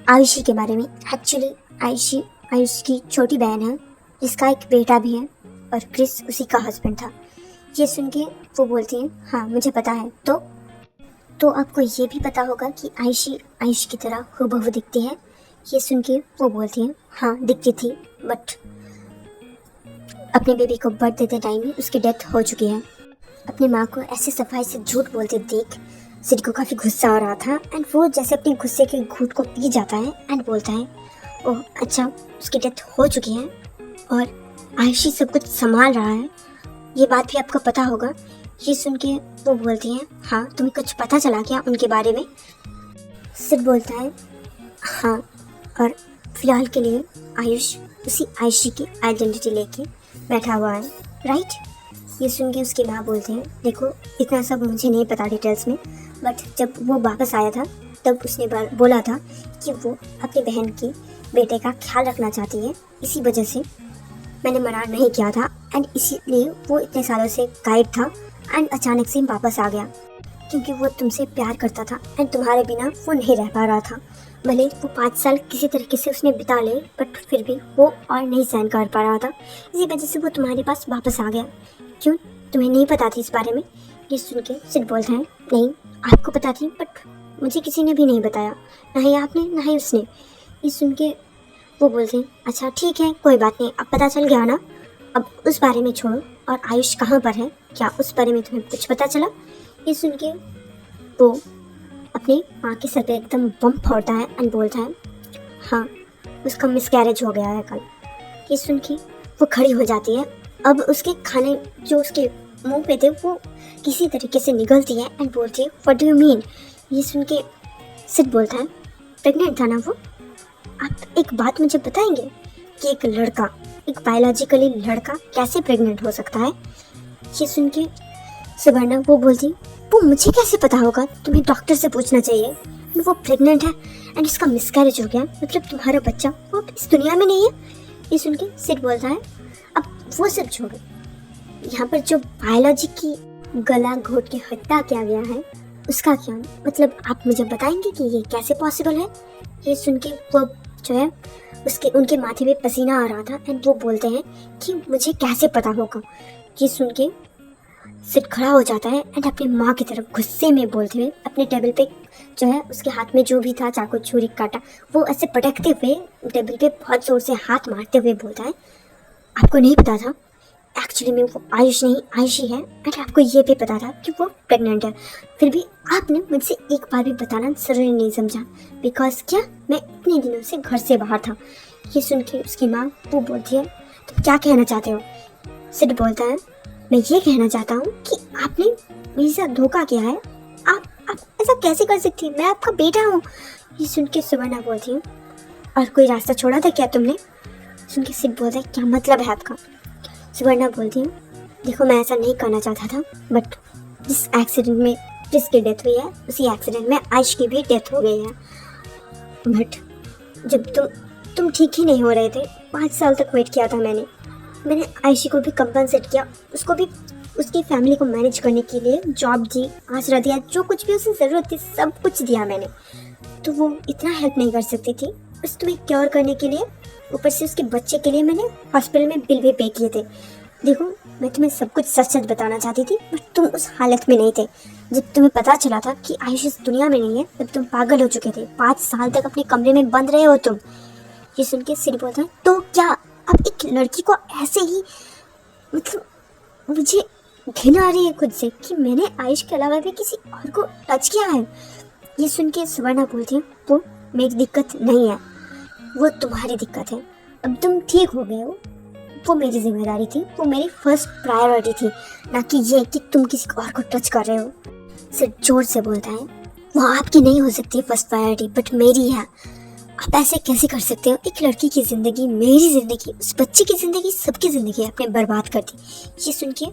आयुषी के बारे में। एक्चुअली आयुष की छोटी बहन है जिसका एक बेटा भी है और क्रिस उसी का हस्बैंड था। ये सुन के वो बोलती है, हाँ मुझे पता है। तो आपको ये भी पता होगा कि आयुष की तरह हूबहू दिखती है। ये सुन के वो बोलती है, हाँ दिखती थी, बट अपने बेबी को बर्थ देते टाइम ही उसकी डेथ हो चुकी है। अपनी माँ को ऐसे सफाई से झूठ बोलते देख सिड को काफ़ी गुस्सा आ रहा था एंड वो जैसे अपने गुस्से के घूंट को पी जाता है एंड बोलता है, ओह अच्छा उसकी डेथ हो चुकी है और आयुषी सब कुछ संभाल रहा है, ये बात भी आपको पता होगा। ये सुन के वो बोलती हैं, हाँ तुम्हें कुछ पता चला क्या उनके बारे में? सिड बोलता है, हाँ, और फिलहाल के लिए आयुष उसी आयुषी की आइडेंटिटी लेके बैठा हुआ है, राइट? ये सुन के उसकी माँ बोलती है, देखो इतना सब मुझे नहीं पता डिटेल्स में, बट जब वो वापस आया था तब उसने बोला था कि वो अपनी बहन की बेटे का ख्याल रखना चाहती है, इसी वजह से मैंने मना नहीं किया था एंड इसीलिए वो इतने सालों से गायब था एंड अचानक से वापस आ गया क्योंकि वो तुमसे प्यार करता था एंड तुम्हारे बिना वो नहीं रह पा रहा था। भले वो 5 साल किसी तरीके से उसने बिता ले बट फिर भी वो और नहीं सहन कर पा रहा था, इसी वजह से वो तुम्हारे पास वापस आ गया। क्यों, तुम्हें नहीं पता थी इस बारे में? ये सुन के सिड बोलता है, नहीं आपको पता थी बट मुझे किसी ने भी नहीं बताया, ना ही आपने ना ही उसने। ये सुन के वो बोलते हैं, अच्छा ठीक है कोई बात नहीं, अब पता चल गया ना, अब उस बारे में छोड़ो और आयुष कहाँ पर है, क्या उस बारे में तुम्हें कुछ पता चला? ये सुन के वो अपनी माँ के सर पे एकदम बम फोड़ता है एंड बोलता है, हाँ उसका मिसकैरेज हो गया है कल। ये सुन के वो खड़ी हो जाती है। अब उसके खाने जो उसके मुंह पे थे वो किसी तरीके से निकलती है एंड बोलती है, व्हाट डू यू मीन? ये सुन के सिड बोलता है, प्रेग्नेंट था ना वो? आप एक बात मुझे बताएंगे कि एक लड़का, एक बायोलॉजिकली लड़का कैसे प्रेग्नेंट हो सकता है? ये सुन के सुवर्णा वो बोलती, वो मुझे कैसे पता होगा, तुम्हें डॉक्टर से पूछना चाहिए। वो प्रेग्नेंट है एंड उसका मिसकैरेज हो गया, मतलब तुम्हारा बच्चा वो इस दुनिया में नहीं है। ये सुन के सिड बोलता है, अब वो सब छोड़ो, यहाँ पर जो बायोलॉजी की गला घोट के हत्या किया गया है उसका क्या, मतलब आप मुझे बताएंगे कि ये कैसे पॉसिबल है? ये सुन के वो जो है उनके माथे पे पसीना आ रहा था एंड वो बोलते हैं कि मुझे कैसे पता होगा। ये सुन के सिड खड़ा हो जाता है एंड अपनी माँ की तरफ गुस्से में बोलते हुए अपने टेबल पे जो है उसके हाथ में जो भी था चाकू छुरी काटा वो ऐसे पटकते हुए टेबल पे बहुत जोर से हाथ मारते हुए बोलता है, आपको नहीं पता था एक्चुअली में वो आयुष नहीं आयुषी है एंड आपको ये भी पता था कि वो प्रेग्नेंट है, फिर भी आपने मुझसे एक बार भी बताना जरूरी नहीं समझा, बिकॉज क्या मैं इतने दिनों से घर से बाहर था। ये सुन के उसकी माँ वो बोलती है, तुम क्या कहना चाहते हो? सिड बोलता है, मैं ये कहना चाहता हूँ कि आपने मेरे साथ धोखा किया है, आप ऐसा कैसे कर सकती है, मैं आपका बेटा हूँ। ये सुन के सुवर्णा बोलती हूँ, और कोई रास्ता छोड़ा था क्या तुमने? सुन के सिड बोलता है, क्या मतलब है आपका? सुवर्णा बोलती हूँ, देखो मैं ऐसा नहीं करना चाहता था बट जिस एक्सीडेंट में जिसकी डेथ हुई है उसी एक्सीडेंट में आयुष की भी डेथ हो गई है। बट जब तुम ठीक ही नहीं हो रहे थे, 5 साल तक वेट किया था मैंने आयुषी को भी कंपनसेट किया, उसको भी उसकी फैमिली को मैनेज करने के लिए जॉब दी, आसरा दिया, जो कुछ भी उसे ज़रूरत थी सब कुछ दिया मैंने, तो वो इतना हेल्प नहीं कर सकती थी बस तुम्हें क्योर करने के लिए। ऊपर से उसके बच्चे के लिए मैंने हॉस्पिटल में बिल भी पे किए थे। देखो मैं तुम्हें सब कुछ सच सच बताना चाहती थी बट तुम उस हालत में नहीं थे। जब तुम्हें पता चला था कि आयुष इस दुनिया में नहीं है तब तुम पागल हो चुके थे, 5 साल तक अपने कमरे में बंद रहे हो तुम। ये सुन के सिड बोलता है, तो क्या अब एक लड़की को ऐसे ही, मतलब मुझे घिन आ रही है खुद से कि मैंने आयुष के अलावा भी किसी और को टच किया है। ये सुन के सुवर्णा बोलती है, वो मेरी दिक्कत नहीं है, वो तुम्हारी दिक्कत है, अब तुम ठीक हो गए हो, वो मेरी जिम्मेदारी थी, वो मेरी फर्स्ट प्रायोरिटी थी, ना कि ये कि तुम किसी और को टच कर रहे हो। सिर्फ जोर से बोलता है, वो आपकी नहीं हो सकती फर्स्ट प्रायोरिटी बट मेरी है। आप ऐसे कैसे कर सकते हो? एक लड़की की ज़िंदगी, मेरी ज़िंदगी, उस बच्चे की ज़िंदगी, सबकी ज़िंदगी आपने बर्बाद कर दी। ये सुन के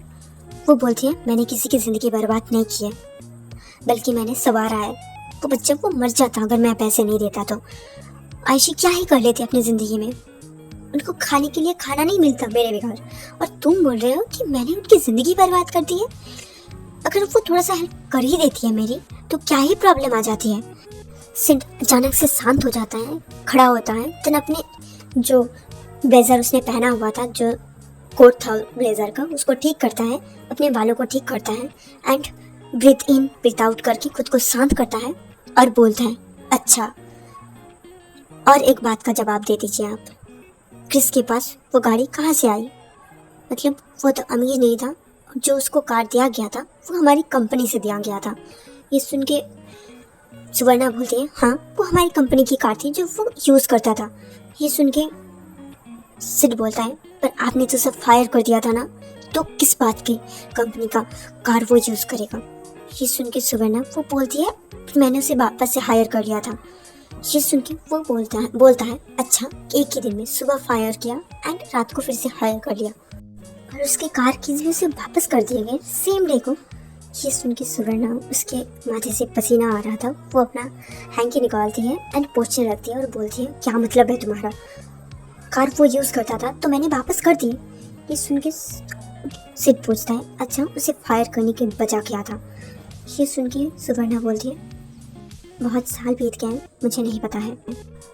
वो बोलती है, मैंने किसी की ज़िंदगी बर्बाद नहीं की है बल्कि मैंने संवारा है। वो बच्चा वो मर जाता अगर मैं पैसे नहीं देता तो। आयशी क्या ही कर लेती अपनी ज़िंदगी में, उनको खाने के लिए खाना नहीं मिलता मेरे बगैर, और तुम बोल रहे हो कि मैंने उनकी ज़िंदगी बर्बाद कर दी है। अगर वो थोड़ा सा हेल्प कर ही देती है मेरी तो क्या ही प्रॉब्लम आ जाती है। सिड अचानक से शांत हो जाता है, खड़ा होता है, देन अपने जो ब्लेजर उसने पहना हुआ था, जो कोट था ब्लेजर का, उसको ठीक करता है, अपने बालों को ठीक करता है and breathe in breathe out करके खुद को शांत करता है और बोलता है, अच्छा और एक बात का जवाब दे दीजिए आप, क्रिस के पास वो गाड़ी कहाँ से आई? मतलब वो तो अमीर नहीं था, जो उसको कार दिया गया था वो हमारी कंपनी से दिया गया था। ये सुन के सुवर्णा बोलती है, हाँ वो हमारी कंपनी की कार थी जो वो यूज़ करता था। ये सुन के सिड बोलता है, पर आपने तो सब फायर कर दिया था ना, तो किस बात की कंपनी का कार वो यूज़ करेगा? ये सुन के सुवर्णा वो बोलती है, मैंने उसे वापस से हायर कर लिया था। ये सुन के वो बोलता है अच्छा, एक ही दिन में सुबह फायर किया एंड रात को फिर से हायर कर लिया, और उसके कार की भी उसे वापस कर दिए गए सेम डे को। ये सुन के सुवर्णा, उसके माथे से पसीना आ रहा था, वो अपना हैंकी निकालती है एंड पोछने लगती है और बोलती है, क्या मतलब है तुम्हारा? कार वो यूज़ करता था तो मैंने वापस कर दी। ये सुन के सिड पूछता है, अच्छा उसे फायर करने की वजह क्या था? ये सुन के सुवर्णा बोलती है, बहुत साल बीत गए, मुझे नहीं पता है।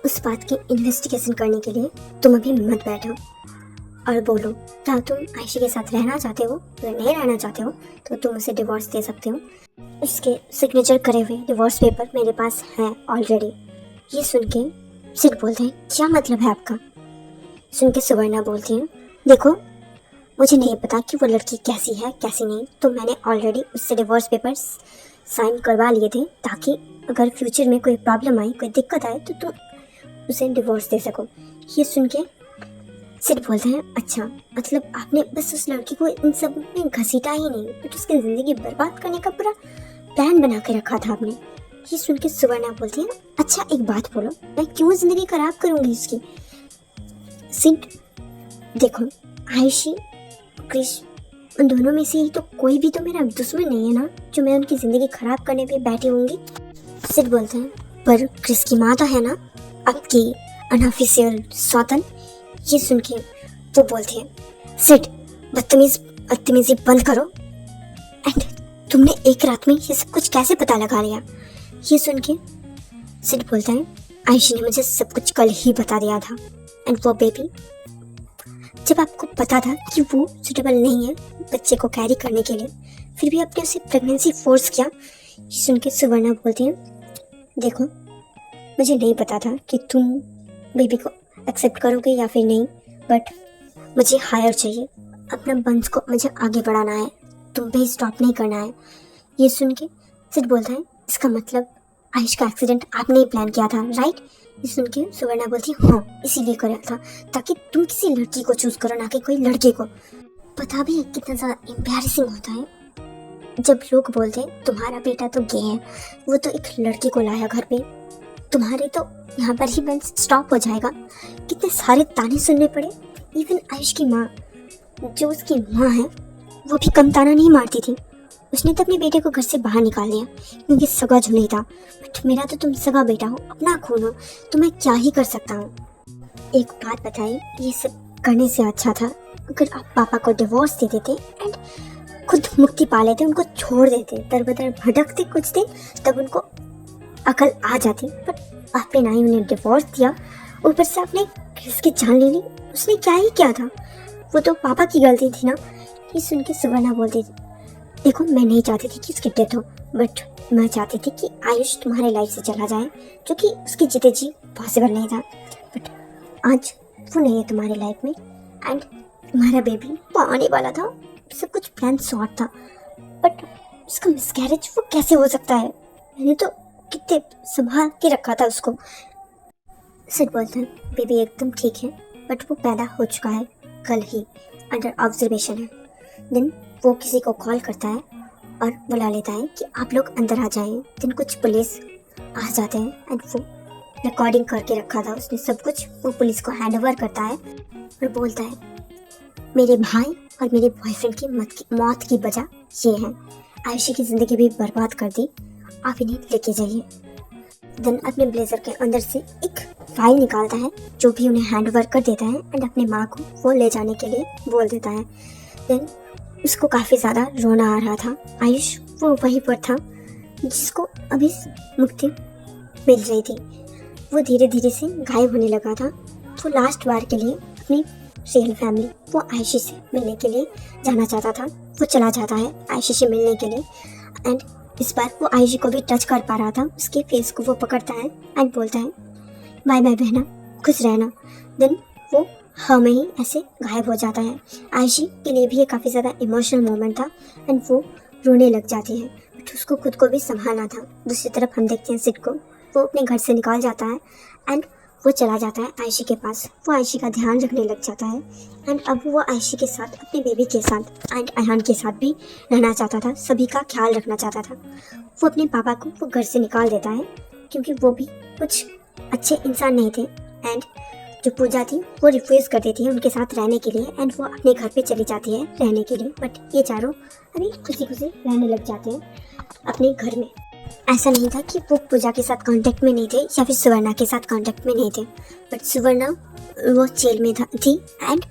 उस बात की इन्वेस्टिगेशन करने के लिए तुम अभी मत बैठो और बोलो, क्या तुम आयशी के साथ रहना चाहते हो? अगर नहीं रहना चाहते हो तो तुम उसे डिवोर्स दे सकते हो। उसके सिग्नेचर करे हुए डिवोर्स पेपर मेरे पास हैं ऑलरेडी। ये सुन के सिड बोलते हैं, क्या मतलब है आपका? सुन के सुवर्णा बोलती है, देखो मुझे नहीं पता कि वो लड़की कैसी है कैसी नहीं, तो मैंने ऑलरेडी उससे डिवोर्स पेपर्स साइन करवा लिए थे, ताकि अगर फ्यूचर में कोई प्रॉब्लम आई, कोई दिक्कत आए तो तुम उसे डिवोर्स दे सको। ये सुन के सिड बोलते हैं, अच्छा मतलब आपने बस उस लड़की को इन सब में घसीटा ही नहीं, बट उसकी ज़िंदगी बर्बाद करने का पूरा प्लान बना के रखा था आपने। ये सुन के सुवर्णा बोलती है, अच्छा एक बात बोलो, मैं क्यों ज़िंदगी खराब करूँगी उसकी? सिड देखो, आयशी क्रिश उन दोनों में से ही तो कोई भी तो मेरा दुश्मन नहीं है ना, जो मैं उनकी ज़िंदगी खराब करने पे बैठी होंगी। सिड बोलते हैं, पर क्रिस की माँ तो है ना आपकी अनऑफिशियल सौतन। ये सुन के वो बोलती है, सिड बदतमीजी बंद करो, एंड तुमने एक रात में ये सब कुछ कैसे पता लगा लिया? ये सुन के सिड बोलता है, आयशी ने मुझे सब कुछ कल ही बता दिया था, एंड वो बेबी, जब आपको पता था कि वो सुटेबल नहीं है बच्चे को कैरी करने के लिए, फिर भी आपने उसे प्रेगनेंसी फोर्स किया। ये सुन के सुवर्णा बोलती है, देखो मुझे नहीं पता था कि तुम बेबी को एक्सेप्ट करोगे या फिर नहीं, बट मुझे हायर चाहिए, अपना वंश को मुझे आगे बढ़ाना है, तुम पे स्टॉप नहीं करना है। ये सुन के सिड बोलता है, इसका मतलब आयुष का एक्सीडेंट आपने ही प्लान किया था, राइट? ये सुन के सुवर्णा बोलती है, हाँ इसीलिए करा था, ताकि तुम किसी लड़की को चूज करो, ना कि कोई लड़के को। पता भी है कितना ज़्यादा एम्बैरेसिंग होता है जब लोग बोलते हैं तुम्हारा बेटा तो गे है, वो तो एक लड़की को लाया घर पे, तुम्हारे तो यहाँ पर ही बंद स्टॉप हो जाएगा। कितने सारे ताने सुनने पड़े। इवन आयुष की माँ, जो उसकी माँ है, वो भी कम ताना नहीं मारती थी। उसने तो अपने बेटे को घर से बाहर निकाल दिया क्योंकि सगा जो नहीं था, बट मेरा तो तुम सगा बेटा हो, अपना खून हो, तो मैं क्या ही कर सकता हूँ। एक बात बताइए, ये सब करने से अच्छा था अगर आप पापा को डिवोर्स दे देते एंड खुद मुक्ति पा लेते, उनको छोड़ देते, दर बदर भटकते कुछ दिन, तब उनको अकल आ जाती। बट आपने ना ही उन्हें डिवोर्स दिया, ऊपर से आपने किसकी जान ले ली। उसने क्या ही किया था, वो तो पापा की गलती थी ना। ये सुन के सुवर्णा बोलती थी, देखो मैं नहीं चाहती थी कि उसकी डेथ हो, बट मैं चाहती थी कि आयुष तुम्हारे लाइफ से चला जाए, जो कि उसकी जीते जी पॉसिबल नहीं था। बट आज वो नहीं है तुम्हारे लाइफ में, एंड तुम्हारा बेबी वो आने वाला था, सब कुछ प्लान सॉर्ट था, बट उसका मिसकैरेज वो कैसे हो सकता है? मैंने तो कितने संभाल के रखा था उसको। सिड बोलता है, बेबी एकदम ठीक है, बट वो पैदा हो चुका है, कल ही अंडर ऑब्जर्वेशन है। देन वो किसी को कॉल करता है और बुला लेता है कि आप लोग अंदर आ जाएं। देन कुछ पुलिस आ जाते हैं एंड वो रिकॉर्डिंग करके रखा था उसने सब कुछ, वो पुलिस को हैंड ओवर करता है और बोलता है, मेरे भाई और मेरे बॉयफ्रेंड की मौत की वजह ये है, आयुषी की ज़िंदगी भी बर्बाद कर दी, आप इन्हें लेके जाइए। देन अपने ब्लेजर के अंदर से एक फाइल निकालता है जो भी उन्हें हैंड ओवर कर देता है एंड अपने माँ को वो ले जाने के लिए बोल देता है। देन उसको काफ़ी ज़्यादा रोना आ रहा था। आयुष वो वहीं पर था जिसको अभी मुक्ति मिल रही थी। वो धीरे धीरे से गायब होने लगा था। तो लास्ट बार के लिए अपनी रियल फैमिली वो आयशी से मिलने के लिए जाना चाहता था। वो चला जाता है आयशी से मिलने के लिए एंड इस बार वो आयशी को भी टच कर पा रहा था। उसके फेस को वो पकड़ता है एंड बोलता है बाय बाय बहना, खुश रहना। देन वो हमें ही ऐसे गायब हो जाता है। आयशी के लिए भी ये काफ़ी ज़्यादा इमोशनल मोमेंट था एंड वो रोने लग जाती है, बट उसको खुद को भी संभालना था। दूसरी तरफ हम देखते हैं सिड को, वो अपने घर से निकल जाता है एंड वो चला जाता है आयशी के पास। वो आयशी का ध्यान रखने लग जाता है एंड अब वो आयशी के साथ, अपने बेबी के साथ एंड अयहान के साथ भी रहना चाहता था, सभी का ख्याल रखना चाहता था। वो अपने पापा को वो घर से निकाल देता है क्योंकि वो भी कुछ अच्छे इंसान नहीं थे एंड जो पूजा थी वो रिफ्यूज़ कर देती है उनके साथ रहने के लिए एंड वो अपने घर पे चली जाती है रहने के लिए। बट ये चारों अभी खुशी खुशी रहने लग जाते हैं अपने घर में। ऐसा नहीं था कि वो पूजा के साथ कांटेक्ट में नहीं थे या फिर सुवर्णा के साथ कांटेक्ट में नहीं थे, बट सुवर्णा वो जेल में थी एंड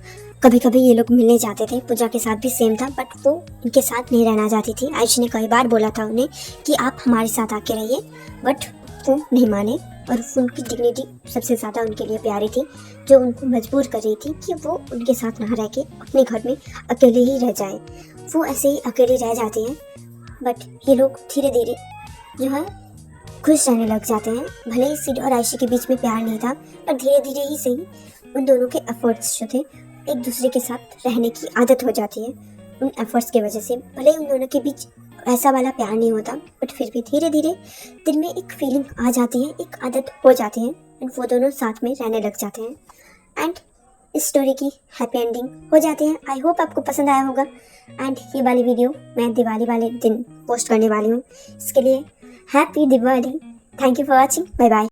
कभी कभी ये लोग मिलने जाते थे। पूजा के साथ भी सेम था, बट वो इनके साथ नहीं रहना चाहती थी। आयशी ने कई बार बोला था उन्हें कि आप हमारे साथ आके रहिए, बट वो नहीं माने और उनकी डिग्निटी सबसे ज़्यादा उनके लिए प्यारी थी, जो उनको मजबूर कर रही थी कि वो उनके साथ ना रह के अपने घर में अकेले ही रह जाए। वो ऐसे ही अकेले रह जाते हैं, बट ये लोग धीरे धीरे जो है खुश रहने लग जाते हैं। भले ही सिड और आयशी के बीच में प्यार नहीं था, पर धीरे धीरे ही सही उन दोनों के एफर्ट्स जो थे एक दूसरे के साथ रहने की आदत हो जाती है। उन एफर्ट्स की वजह से भले ही उन दोनों के बीच ऐसा वाला प्यार नहीं होता, बट फिर भी धीरे धीरे दिल में एक फीलिंग आ जाती है, एक आदत हो जाती है एंड वो दोनों साथ में रहने लग जाते हैं एंड इस स्टोरी की हैप्पी एंडिंग हो जाती है। आई होप आपको पसंद आया होगा एंड ये वाली वीडियो मैं दिवाली वाले दिन पोस्ट करने वाली हूँ। इसके लिए happy Diwali. Thank you for watching. Bye bye.